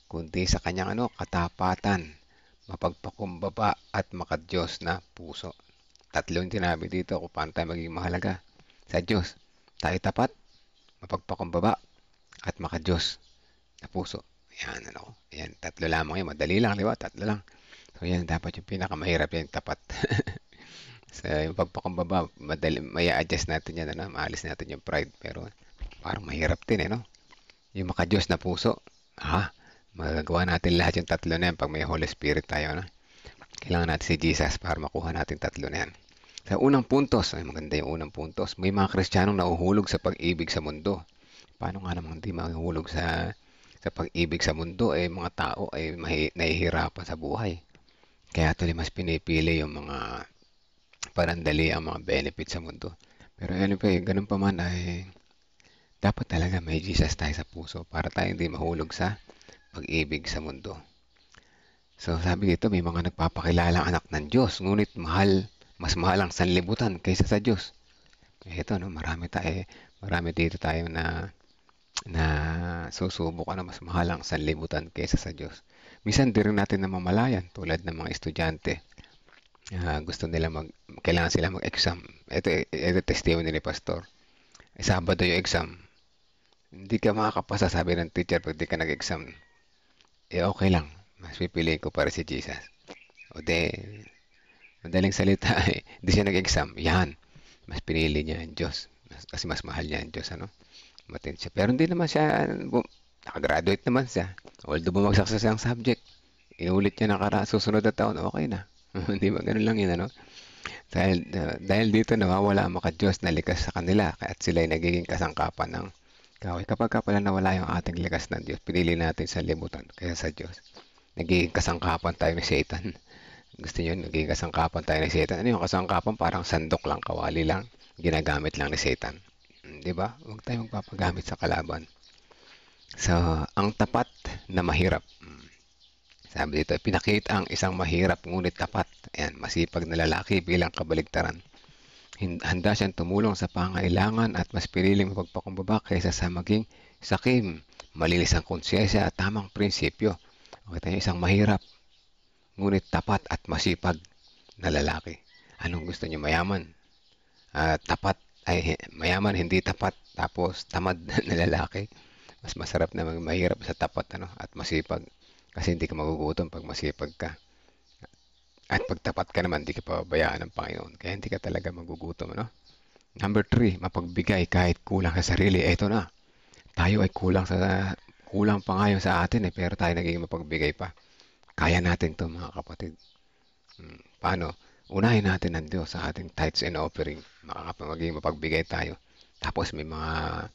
kundi sa kanyang katapatan, mapagpakumbaba at makadiyos na puso. Tatlo yung tinabi dito kung paano tayo maging mahalaga sa Diyos. Tayo tapat, mapagpakumbaba, at makadiyos na puso. Yan, yan, tatlo lamang yun. Madali lang, di ba? Tatlo lang. So yan, dapat yung pinakamahirap yan, tapat. So yung pagpakumbaba, madali, may adjust natin yan, maalis natin yung pride. Pero parang mahirap din, no? Yung makadiyos na puso, magagawa natin lahat yung tatlo na yan pag may Holy Spirit tayo, no? Kailangan natin si Jesus para makuha natin tatlo na yan. Sa unang puntos, ay maganda yung unang puntos, may mga Kristiyanong nahuhulog sa pag-ibig sa mundo. Paano nga namang hindi mahuhulog sa pag-ibig sa mundo? Mga tao ay nahihirapan sa buhay. Kaya tuloy mas pinipili yung mga parandali, ang mga benefit sa mundo. Pero ganun pa man ay dapat talaga may Jesus tayo sa puso para tayo hindi mahulog sa pag-ibig sa mundo. So sabi dito, may mga nagpapakilalang anak ng Diyos, ngunit mas mahal ang sanlibutan kaysa sa Diyos. Ito, marami dito tayo na susubok mas mahal ang sanlibutan kaysa sa Diyos. Minsan di rin natin namamalayan, tulad ng mga estudyante. Gusto nila kailangan sila mag-exam. Ito testimony ni Pastor. Sabado yung exam. Hindi ka makakapasa, sabi ng teacher, pag di ka nag-exam. Okay lang. Mas pipiliin ko para si Jesus. Madaling salita, hindi siya nag-exam. Yan. Mas pinili niya ang Diyos. Kasi mas mahal niya ang Diyos, Matin siya. Pero hindi naman siya, nakagraduate naman siya. Although bumagsak sa siyang subject, inulit niya susunod na taon, okay na. Hindi ba? Ganun lang yun, Dahil dito nawawala ang maka-Diyos na likas sa kanila at sila ay nagiging kasangkapan ng kaway. Kapag pala nawala yung ating likas ng Diyos, pinili natin sa libutan kaysa sa Diyos. Nagiging kasangkapan tayo ni Satan. Gusto nyo, nagiging kasangkapan tayo ni Satan. Ano yung kasangkapan? Parang sandok lang, kawali lang, ginagamit lang ni Satan. Di ba? Huwag tayo magpapagamit sa kalaban. So, ang tapat na mahirap. Sabi dito, pinakita ang isang mahirap ngunit tapat. Ayan, masipag na lalaki bilang kabaligtaran. Handa siyang tumulong sa pangailangan at mas piniling mapagpakumbaba kaysa sa maging sakim, malinis ang konsyensya at tamang prinsipyo. Okay, isang mahirap, ngunit tapat at masipag na lalaki. Anong gusto niyo? Mayaman? Mayaman, hindi tapat, tapos tamad na lalaki. Mas masarap na mahirap sa tapat at masipag. Kasi hindi ka magugutom pag masipag ka. At pag tapat ka naman, hindi ka pababayaan ng Panginoon. Kaya hindi ka talaga magugutom. Number 3, mapagbigay kahit kulang sa sarili. Ito na. Tayo ay kulang pa ngayon sa atin pero tayo naging mapagbigay pa. Kaya natin to mga kapatid. Paano? Unahin natin ang Diyos sa ating tithes and offering. Maging mapagbigay tayo. Tapos may mga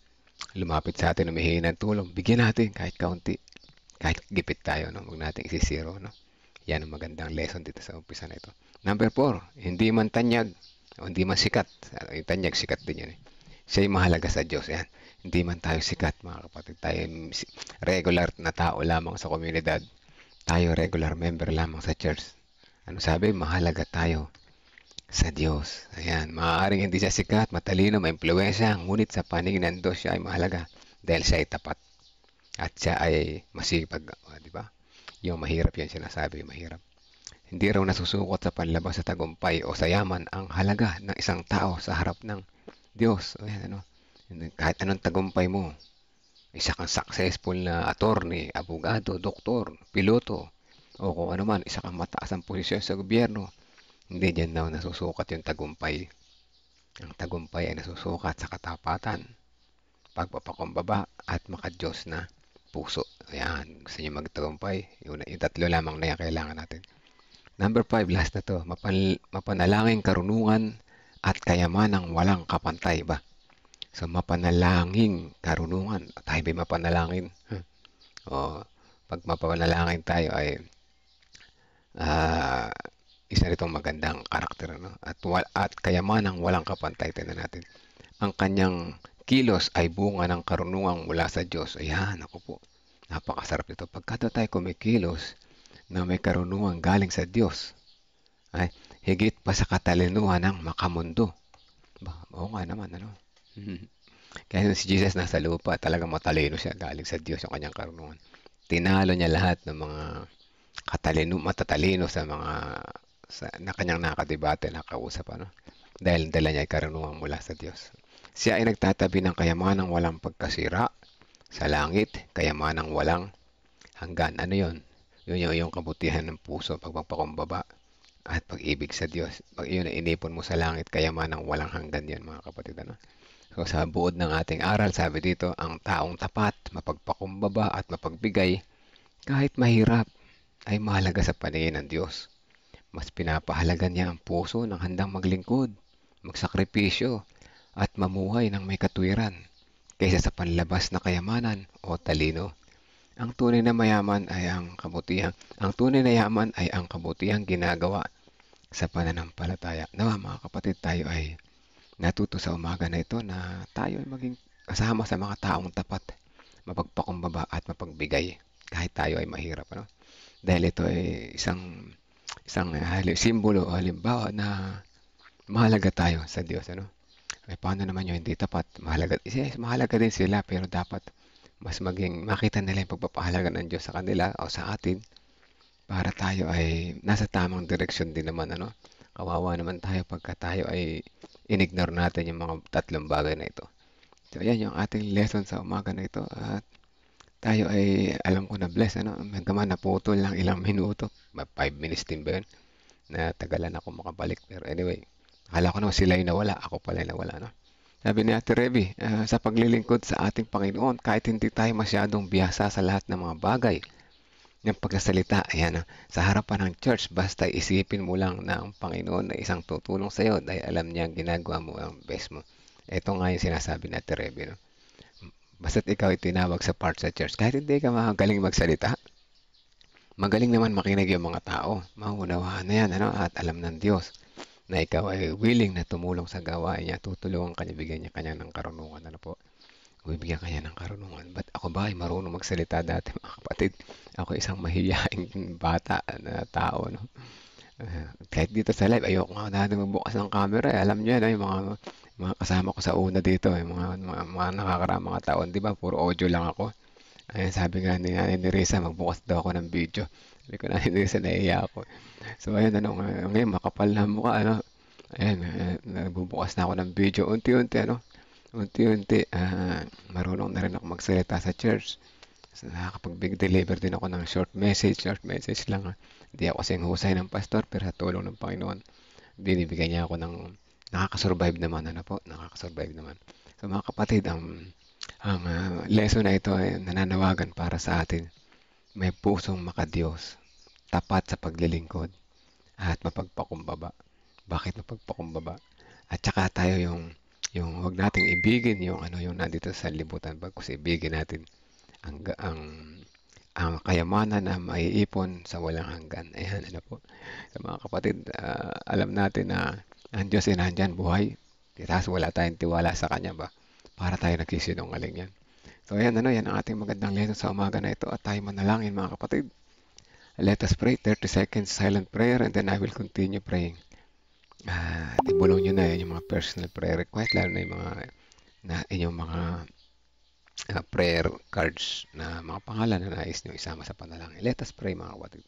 lumapit sa atin na may hihingi ng tulong. Bigyan natin kahit kaunti. Kahit gipit tayo, huwag natin isisiro. Yan ang magandang lesson dito sa umpisa na ito. Number 4, hindi man tanyag o hindi man sikat. Yung tanyag, sikat din yan. Siya'y mahalaga sa Diyos. Yan. Hindi man tayo sikat, mga kapatid. Tayo regular na tao lamang sa komunidad. Tayo regular member lamang sa church. Ano sabi? Mahalaga tayo sa Diyos. Ayan, maaaring hindi siya sikat, matalino, maimpluwensya, ngunit sa paningin ng Diyos siya ay mahalaga dahil siya ay tapat. At siya ay masipag, di ba? Yung mahirap yan sinasabi, mahirap. Hindi raw nasusukot sa panlabas sa tagumpay o sa yaman ang halaga ng isang tao sa harap ng Diyos. Ayan, ano? Kahit anong tagumpay mo, isa kang successful na attorney, abogado, doktor, piloto, o kung ano man, isa kang mataas ang posisyon sa gobyerno, hindi dyan daw nasusukat yung tagumpay. Ang tagumpay ay nasusukat sa katapatan, pagpapakumbaba, at makadiyos na puso. Ayan, gusto nyo magtagumpay? Yung 3 lamang na yan kailangan natin. Number 5, last na to. Mapanalangin karunungan at kayamanang walang kapantay ba? So, mapanalangin karunungan. Tayo ba mapanalangin? O, pag mapanalangin tayo ay isa nitong magandang karakter, no? At kayamanang walang kapantay. Tingnan natin. Ang kanyang kilos ay bunga ng karunungan mula sa Diyos. Ayan, ako po. Napakasarap nito. Pagka tayo kumikilos na may karunungan galing sa Diyos, ay higit pa sa katalinuhan ng makamundo. Oo nga naman, ano? Kaya si Jesus nasa lupa, talagang matalino siya galing sa Diyos yung kanyang karunungan. Tinalo niya lahat ng mga matatalino sa mga na kanyang nakadebate, nakausap, ano? Dahil dala niya ay karunungan mula sa Diyos. Siya ay nagtatabi ng kayamanang walang pagkasira sa langit, kayamanang walang hanggan. Ano yon? Yun yung kabutihan ng puso, pagpapakumbaba at pag-ibig sa Diyos. Pag yun ay inipon mo sa langit, kayamanang walang hanggan yan, mga kapatid. Ano? So sa buod ng ating aral, sabi dito, ang taong tapat, mapagpakumbaba at mapagbigay, kahit mahirap, ay mahalaga sa paningin ng Diyos. Mas pinapahalaga niya ang puso ng handang maglingkod, magsakripisyo, at mamuhay ng may katwiran, kaysa sa panlabas na kayamanan o talino. Ang tunay na mayaman ay ang kabutihan. Ang tunay na yaman ay ang kabutihang ginagawa sa pananampalataya. Nawa mga kapatid, tayo ay natuto sa umaga na ito na tayo ay maging kasama sa mga taong tapat, mapagpakumbaba at mapagbigay kahit tayo ay mahirap, ano? Dahil ito ay isang simbolo o halimbawa na mahalaga tayo sa Diyos, ano? Ay, paano naman yung hindi tapat? Mahalaga din sila, pero dapat mas makita nila yung pagpapahalaga ng Diyos sa kanila o sa atin para tayo ay nasa tamang direksyon din naman, ano? Kawawa naman tayo pagka tayo ay inignore natin yung mga 3 bagay na ito. So, yan yung ating lesson sa umaga na ito. At tayo ay, alam ko na bless, ano? Hanggang naputol lang ilang minuto. 5 minutes din ba yun? Natagalan ako makabalik. Pero anyway, akala ko naman sila yung nawala. Ako pala yung nawala, no? Sabi ni Ate Revy, sa paglilingkod sa ating Panginoon, kahit hindi tayo masyadong biyasa sa lahat ng mga bagay, ng pagsasalita, ayan, sa harapan ng church, basta isipin mo lang na ang Panginoon ay isang tutulong sa iyo dahil alam niya ginagawa mo ang best mo. Ito nga yung sinasabi ni Ate Revy, no? Basta't ikaw ay tinawag sa part sa church, kahit hindi ka magaling magsalita, magaling naman makinig yung mga tao, maunawaan na yan, ano? At alam ng Diyos na ikaw ay willing na tumulong sa gawain niya, tutulungan kanya, bigyan niya kanya ng karunungan, ano po? Bibigyan kanya ng karunungan. Ba't ako ba ay marunong magsalita dati, mga kapatid? Ako isang mahihiyaing bata na tao, no? Kahit dito sa live, ayoko nga dati magbukas ng camera. Alam niyo na yung mga kasama ko sa una dito, yung mga nakakaramang mga taon, di ba? Puro audio lang ako. Ayan, sabi nga ni Risa, magbukas daw ako ng video. Sabi ko na, hindi Risa, naiiyak ako. So, ayun, ano, ngayon, makapal na mukha, ano. Ayan, nagbubukas na ako ng video. Unti-unti, ano. Unti-unti, marunong na rin ako magsalita sa church. So, nakakapag-deliver din ako ng short message lang. Hindi ako kasing husay ng pastor, pero sa tulong ng Panginoon, binibigyan niya ako ng nakakasurvive naman, ano po, nakakasurvive naman. So mga kapatid, ang lesson na ito ay nananawagan para sa atin. May pusong makadiyos, tapat sa paglilingkod, at mapagpakumbaba. Bakit mapagpakumbaba? At saka tayo yung huwag nating ibigin yung nandito sa libutan, bagkus ibigin natin ang kayamanan na maiipon sa walang hanggan. Ayan, ano po. Sa mga kapatid, alam natin na ang Diyos ay nandyan buhay. Tapos wala tayong tiwala sa Kanya ba? Para tayo nagsisinungaling yan. So ayan, yan ang ating magandang lesson sa umaga na ito. At tayo manalangin, mga kapatid. Let us pray. 30 seconds silent prayer and then I will continue praying. ibulong nyo na yung mga personal prayer request, lalo na yung mga inyong mga prayer cards na mga pangalan na nais nyo isama sa panalangin. Let us pray, mga kapatid.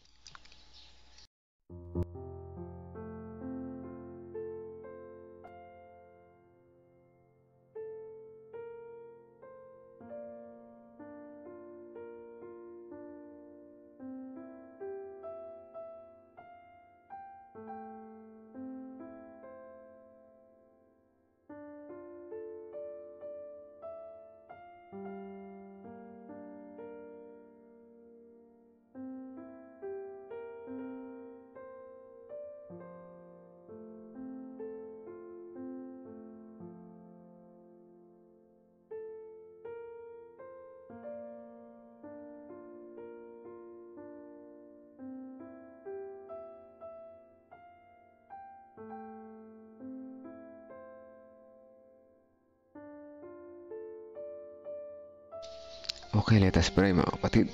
Okay, let us pray, mga kapatid.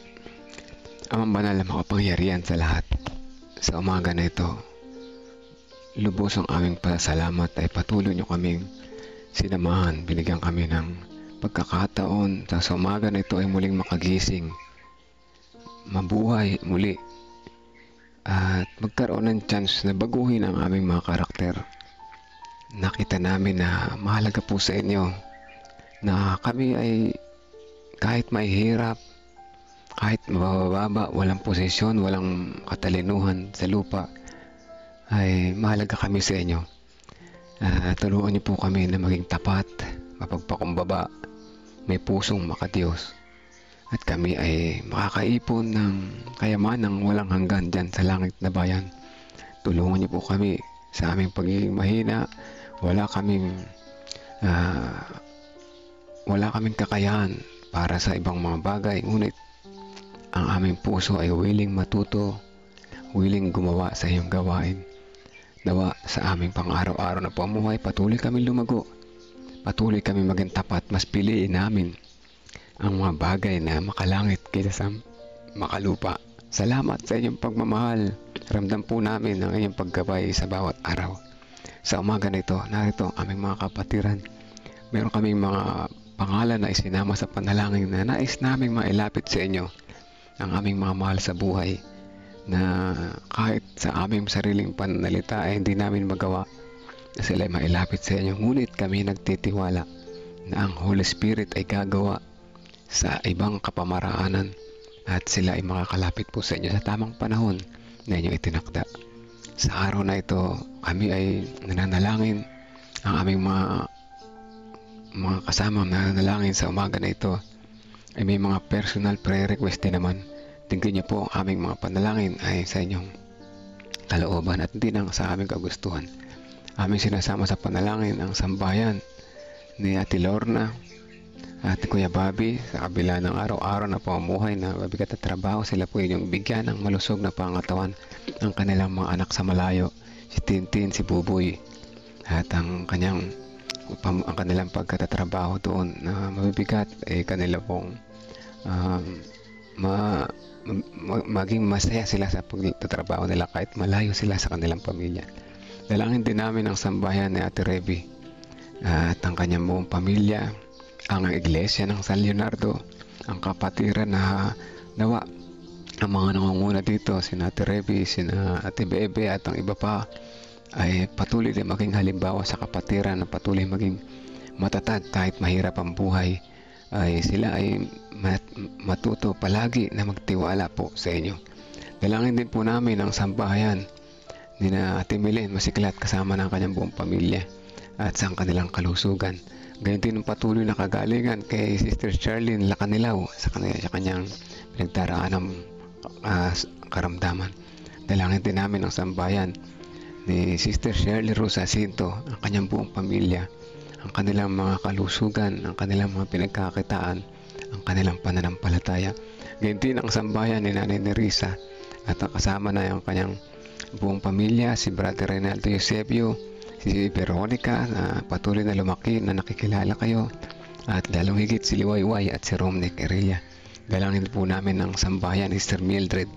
Amang banal na makapangyarihan sa lahat, sa umaga na ito, lubos ang aming pasalamat ay patuloy nyo kaming sinamahan. Binigyan kami ng pagkakataon sa umaga na ito ay muling makagising, mabuhay muli, at magkaroon ng chance na baguhin ang aming mga karakter. Nakita namin na mahalaga po sa inyo na kami ay kahit mahihirap, kahit mabababa, walang posisyon, walang katalinuhan sa lupa, ay mahalaga kami sa inyo. Tulungan niyo po kami na maging tapat, mapagpakumbaba, may pusong makadiyos, at kami ay makakaipon ng kayamanang walang hanggan dyan sa langit na bayan. Tulungan niyo po kami sa aming pagiging mahina. Wala kaming kakayahan para sa ibang mga bagay, ngunit ang aming puso ay willing matuto, willing gumawa sa iyong gawain. Nawa sa aming pang-araw-araw na pamumuhay, patuloy kami lumago, patuloy kami maging tapat, mas piliin namin ang mga bagay na makalangit kaysa sa makalupa. Salamat sa inyong pagmamahal. Ramdam po namin ang inyong paggabay sa bawat araw. Sa umaga na ito, narito ang aming mga kapatiran. Meron kaming mga pangalan na isinama sa panalangin na nais naming mailapit sa inyo, ang aming mga mahal sa buhay, na kahit sa aming sariling pananalita ay hindi namin magawa na sila ay mailapit sa inyo. Ngunit kami nagtitiwala na ang Holy Spirit ay gagawa sa ibang kapamaraanan at sila ay makakalapit po sa inyo sa tamang panahon na inyong itinakda. Sa araw na ito, kami ay nananalangin, ang aming mga kasama na nanalangin sa umaga na ito ay may mga personal prayer request din naman. Tingnan niyo po, ang aming mga panalangin ay sa inyong kalooban at hindi lang sa aming kagustuhan. Aming sinasama sa panalangin ang sambayan ni Ate Lorna at Kuya Bobby sa kabila ng araw-araw na pamumuhay na mabigat at trabaho. Sila po inyong bigyan ng malusog na pangatawan ang kanilang mga anak sa malayo, si Tintin, si Buboy, at ang kanilang pagkatatrabaho doon na mabibigat ay kanila pong maging masaya sila sa pagtatrabaho nila kahit malayo sila sa kanilang pamilya. Dalangin din namin ang sambayan ni Ate Reby at ang kanyang buong pamilya, ang iglesia ng San Leonardo, ang kapatiran na nawa ang mga nangunguna dito, si Ate Reby, si Ate Bebe at ang iba pa, ay patuloy din maging halimbawa sa kapatiran, na patuloy maging matatag kahit mahirap ang buhay. Ay sila ay matuto palagi na magtiwala po sa inyo. Dalangin din po namin ang sambahayan ni Ate Milen Masiklat kasama ng kanyang buong pamilya at sa kanilang kalusugan. Gayon din ang patuloy na kagalingan kay Sister Charlene Lacanilaw sa kanyang pinagdaraan ng karamdaman. Dalangin din namin ang sambayan ni Sister Shirley Rosa Cinto, ang kanyang buong pamilya, ang kanilang mga kalusugan, ang kanilang mga pinagkakitaan, ang kanilang pananampalataya. Gayon din ang sambayan ni Nanay Nerissa at ang kasama na ang kanyang buong pamilya, si Brother Reynaldo Eusebio, si Veronica na patuloy na lumaki na nakikilala kayo, at lalong higit si Liwayway at si Romnick Erelia. Dalangin po namin ang sambayan ni Sister Mildred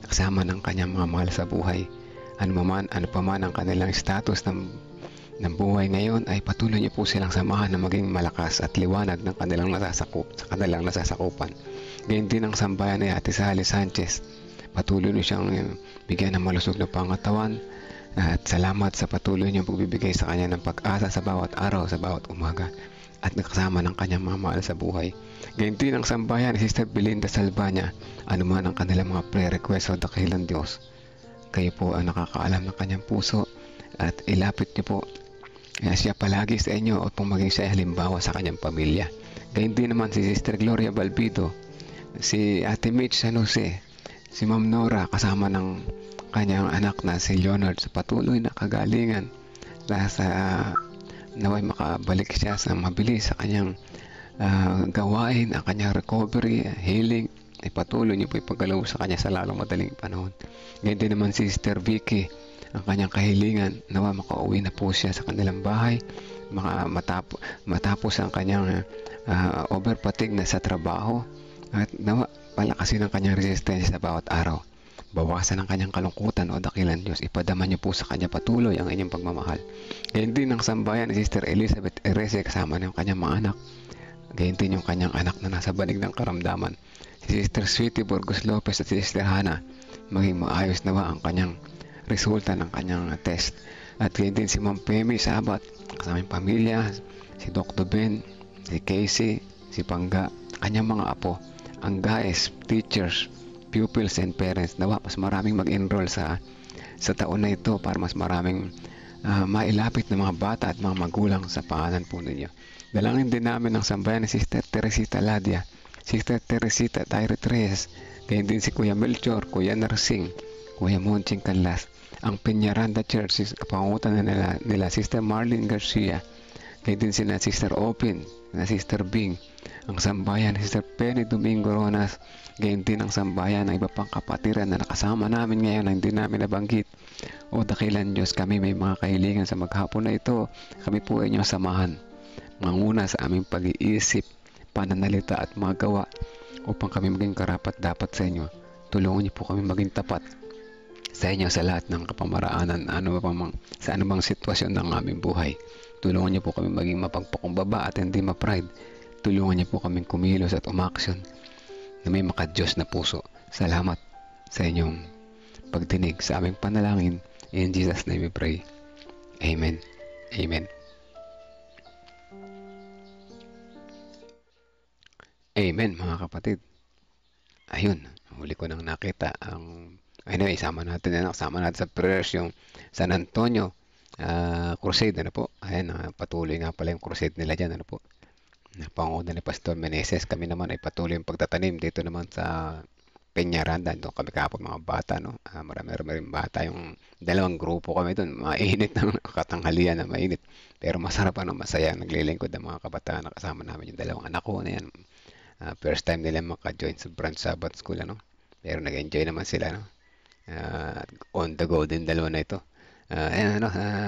kasama ng kanyang mga mahal sa buhay, ano pa man ang kanilang status ng buhay ngayon, ay patuloy niyo po silang samahan na maging malakas at liwanag ng kanilang nasasakupan. Ganyan din ang sambayan ni Ate Sally Sanchez. Patuloy niyo siyang bigyan ng malusog na pangatawan, at salamat sa patuloy niyong pagbibigay sa kanya ng pag-asa sa bawat araw, sa bawat umaga, at nakasama ng kanyang mga mahal sa buhay. Ganyan din ang sambayan ni Sister Belinda Salvania. Ano man ang kanilang mga prayer request sa dakilang Diyos, kayo po ang nakakaalam ng kanyang puso, at ilapit niyo po siya palagi sa inyo upang maging siya halimbawa sa kanyang pamilya. Ganyan din naman si Sister Gloria Balbido, si Ate Mitch San Jose, si Ma'am Nora kasama ng kanyang anak na si Leonard sa patuloy na kagalingan, naway makabalik siya sa mabilis sa kanyang gawain, ang kanyang recovery, healing, ay patuloy niyo po ipagalaw sa kanya sa lalong madaling panahon. Ganyan din naman si Sister Vicky, ang kanyang kahilingan, nawa makauwi na po siya sa kanilang bahay, matapos ang kanyang overpatig na sa trabaho, at nawa palakasin ang kanyang resistensya sa bawat araw. Bawasan ang kanyang kalungkutan o dakilan Diyos. Ipadama niyo po sa kanya patuloy ang inyong pagmamahal. Ganyan din ang sambayan ni Sister Elizabeth Erese kasama ng kanyang mga anak. Ganyan din yung kanyang anak na nasa banig ng karamdaman. Si Sister Sweetie Burgos Lopez at si Sister Hannah, maging maayos nawa ang kanyang resulta ng kanyang test. At ganyan din si Ma'am Pemi Sabat kasama yung pamilya, si Dr. Ben, si Casey, si Pangga, kanyang mga apo, ang guys, teachers, pupils and parents. Nawa mas maraming mag-enroll sa taon na ito para mas maraming mailapit ng mga bata at mga magulang sa pangalan po ninyo. Dalangin din namin ang sambayan ni Sister Teresita Ladia, Sister Teresita Tyree Reyes, ganyan din si Kuya Melchor, Kuya Narsing, Kuya Monching Canlas, ang Peñaranda Church, kapangutan nila Sister Marlene Garcia, ganyan din sila Sister Open, na Sister Bing, ang sambayan ni Sister Penny Domingo Ronas, ganyan din ang sambayan ng iba pang kapatiran na nakasama namin ngayon na hindi namin nabanggit. O dakilan Diyos, kami may mga kahilingan sa maghapon na ito, kami po ay inyong samahan, manguna sa aming pag-iisip, pananalita at mga gawa, upang kami maging karapat dapat sa inyo. Tulungan niyo po kami maging tapat sa inyo sa lahat ng kapamaraanan, sa anumang sitwasyon ng aming buhay. Tulungan niyo po kami maging mapagpakumbaba at hindi ma-pride. Tulungan niyo po kaming kumilos at umaksyon na may maka-Diyos na puso. Salamat sa inyong pagdinig sa aming panalangin. In Jesus' name we pray. Amen. Amen. Amen, mga kapatid. Ayun, huli ko nang nakita ang anyway, sama natin sa prayers yung San Antonio crusade, ano po. Ayan, patuloy nga pala yung crusade nila dyan, ano po. Panguna ni Pastor Meneses. Kami naman ay patuloy yung pagtatanim dito naman sa Peñaranda. Doon kami kapag mga bata, no? Marami rin bata. Yung dalawang grupo kami doon. Mainit ng katanghalian na mainit. Pero masarap, masaya. Naglilingkod ang mga kabataan na kasama namin yung dalawang anak ko na yan. First time nila maka-join sa Branch Sabbath School, ano? Pero nag-enjoy naman sila, no? On the go din dalawa na ito.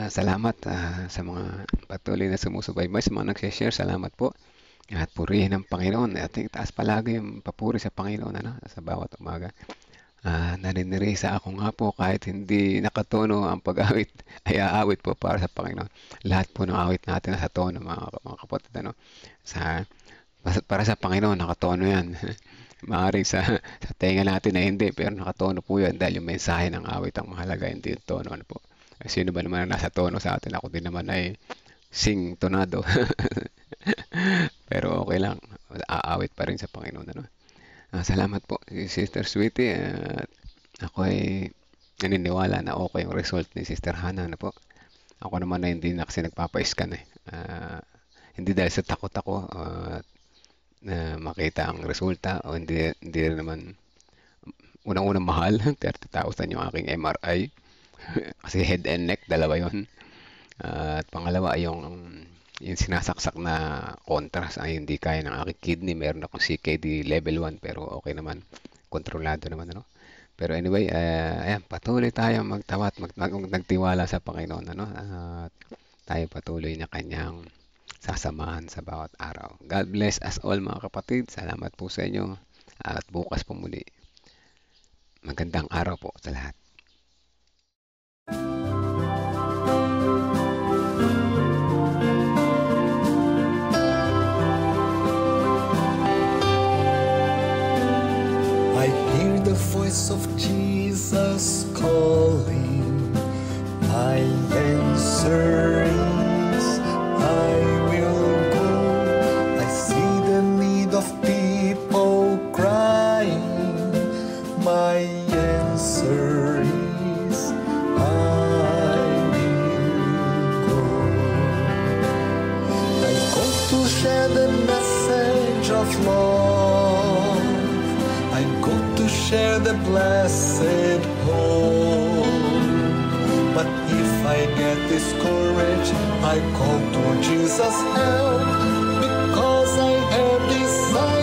Salamat sa mga patuloy na sumusubaybay, sa mga nag-share. Salamat po. At purihin ang Panginoon. At taas palagi yung papuri sa Panginoon, sa bawat umaga. Naninirisa ako nga po kahit hindi nakatono ang pag-awit, ay aawit po para sa Panginoon. Lahat po ng awit natin nasa tono, mga kapatid, para sa Panginoon, nakatono yan. Maaaring sa tenga natin na hindi, pero nakatono po yan dahil yung mensahe ng awit ang mahalaga, hindi yung tono, po. Sino ba naman ang nasa tono sa atin? Ako din naman ay sing tonado. Pero okay lang, aawit pa rin sa Panginoon, salamat po, Sister Sweetie. Ako ay naniniwala na okay yung result ni Sister Hannah, po. Ako naman na hindi na kasi nagpapa-scan hindi dahil sa takot ako na makita ang resulta, o hindi rin naman unang-unang mahal. 30,000 yung aking MRI kasi head and neck, dalawa yon. At pangalawa ay yung sinasaksak na contrast ay hindi kaya ng aking kidney. Meron akong CKD level 1 pero okay naman, kontrolado naman, Pero anyway, ayan, patuloy tayo magtawat, nagtiwala sa Panginoon, at tayo patuloy na kanyang sasamahan sa bawat araw. God bless us all, mga kapatid. Salamat po sa inyo. At bukas po muli. Magandang araw po sa lahat. I hear the voice of Jesus calling. My answer is, I will go. I see the need of people crying. My answer is, I will go. I go to share the message of love. I go to share the blessed hope. But if I get discouraged, I call to Jesus' help, because I have desire.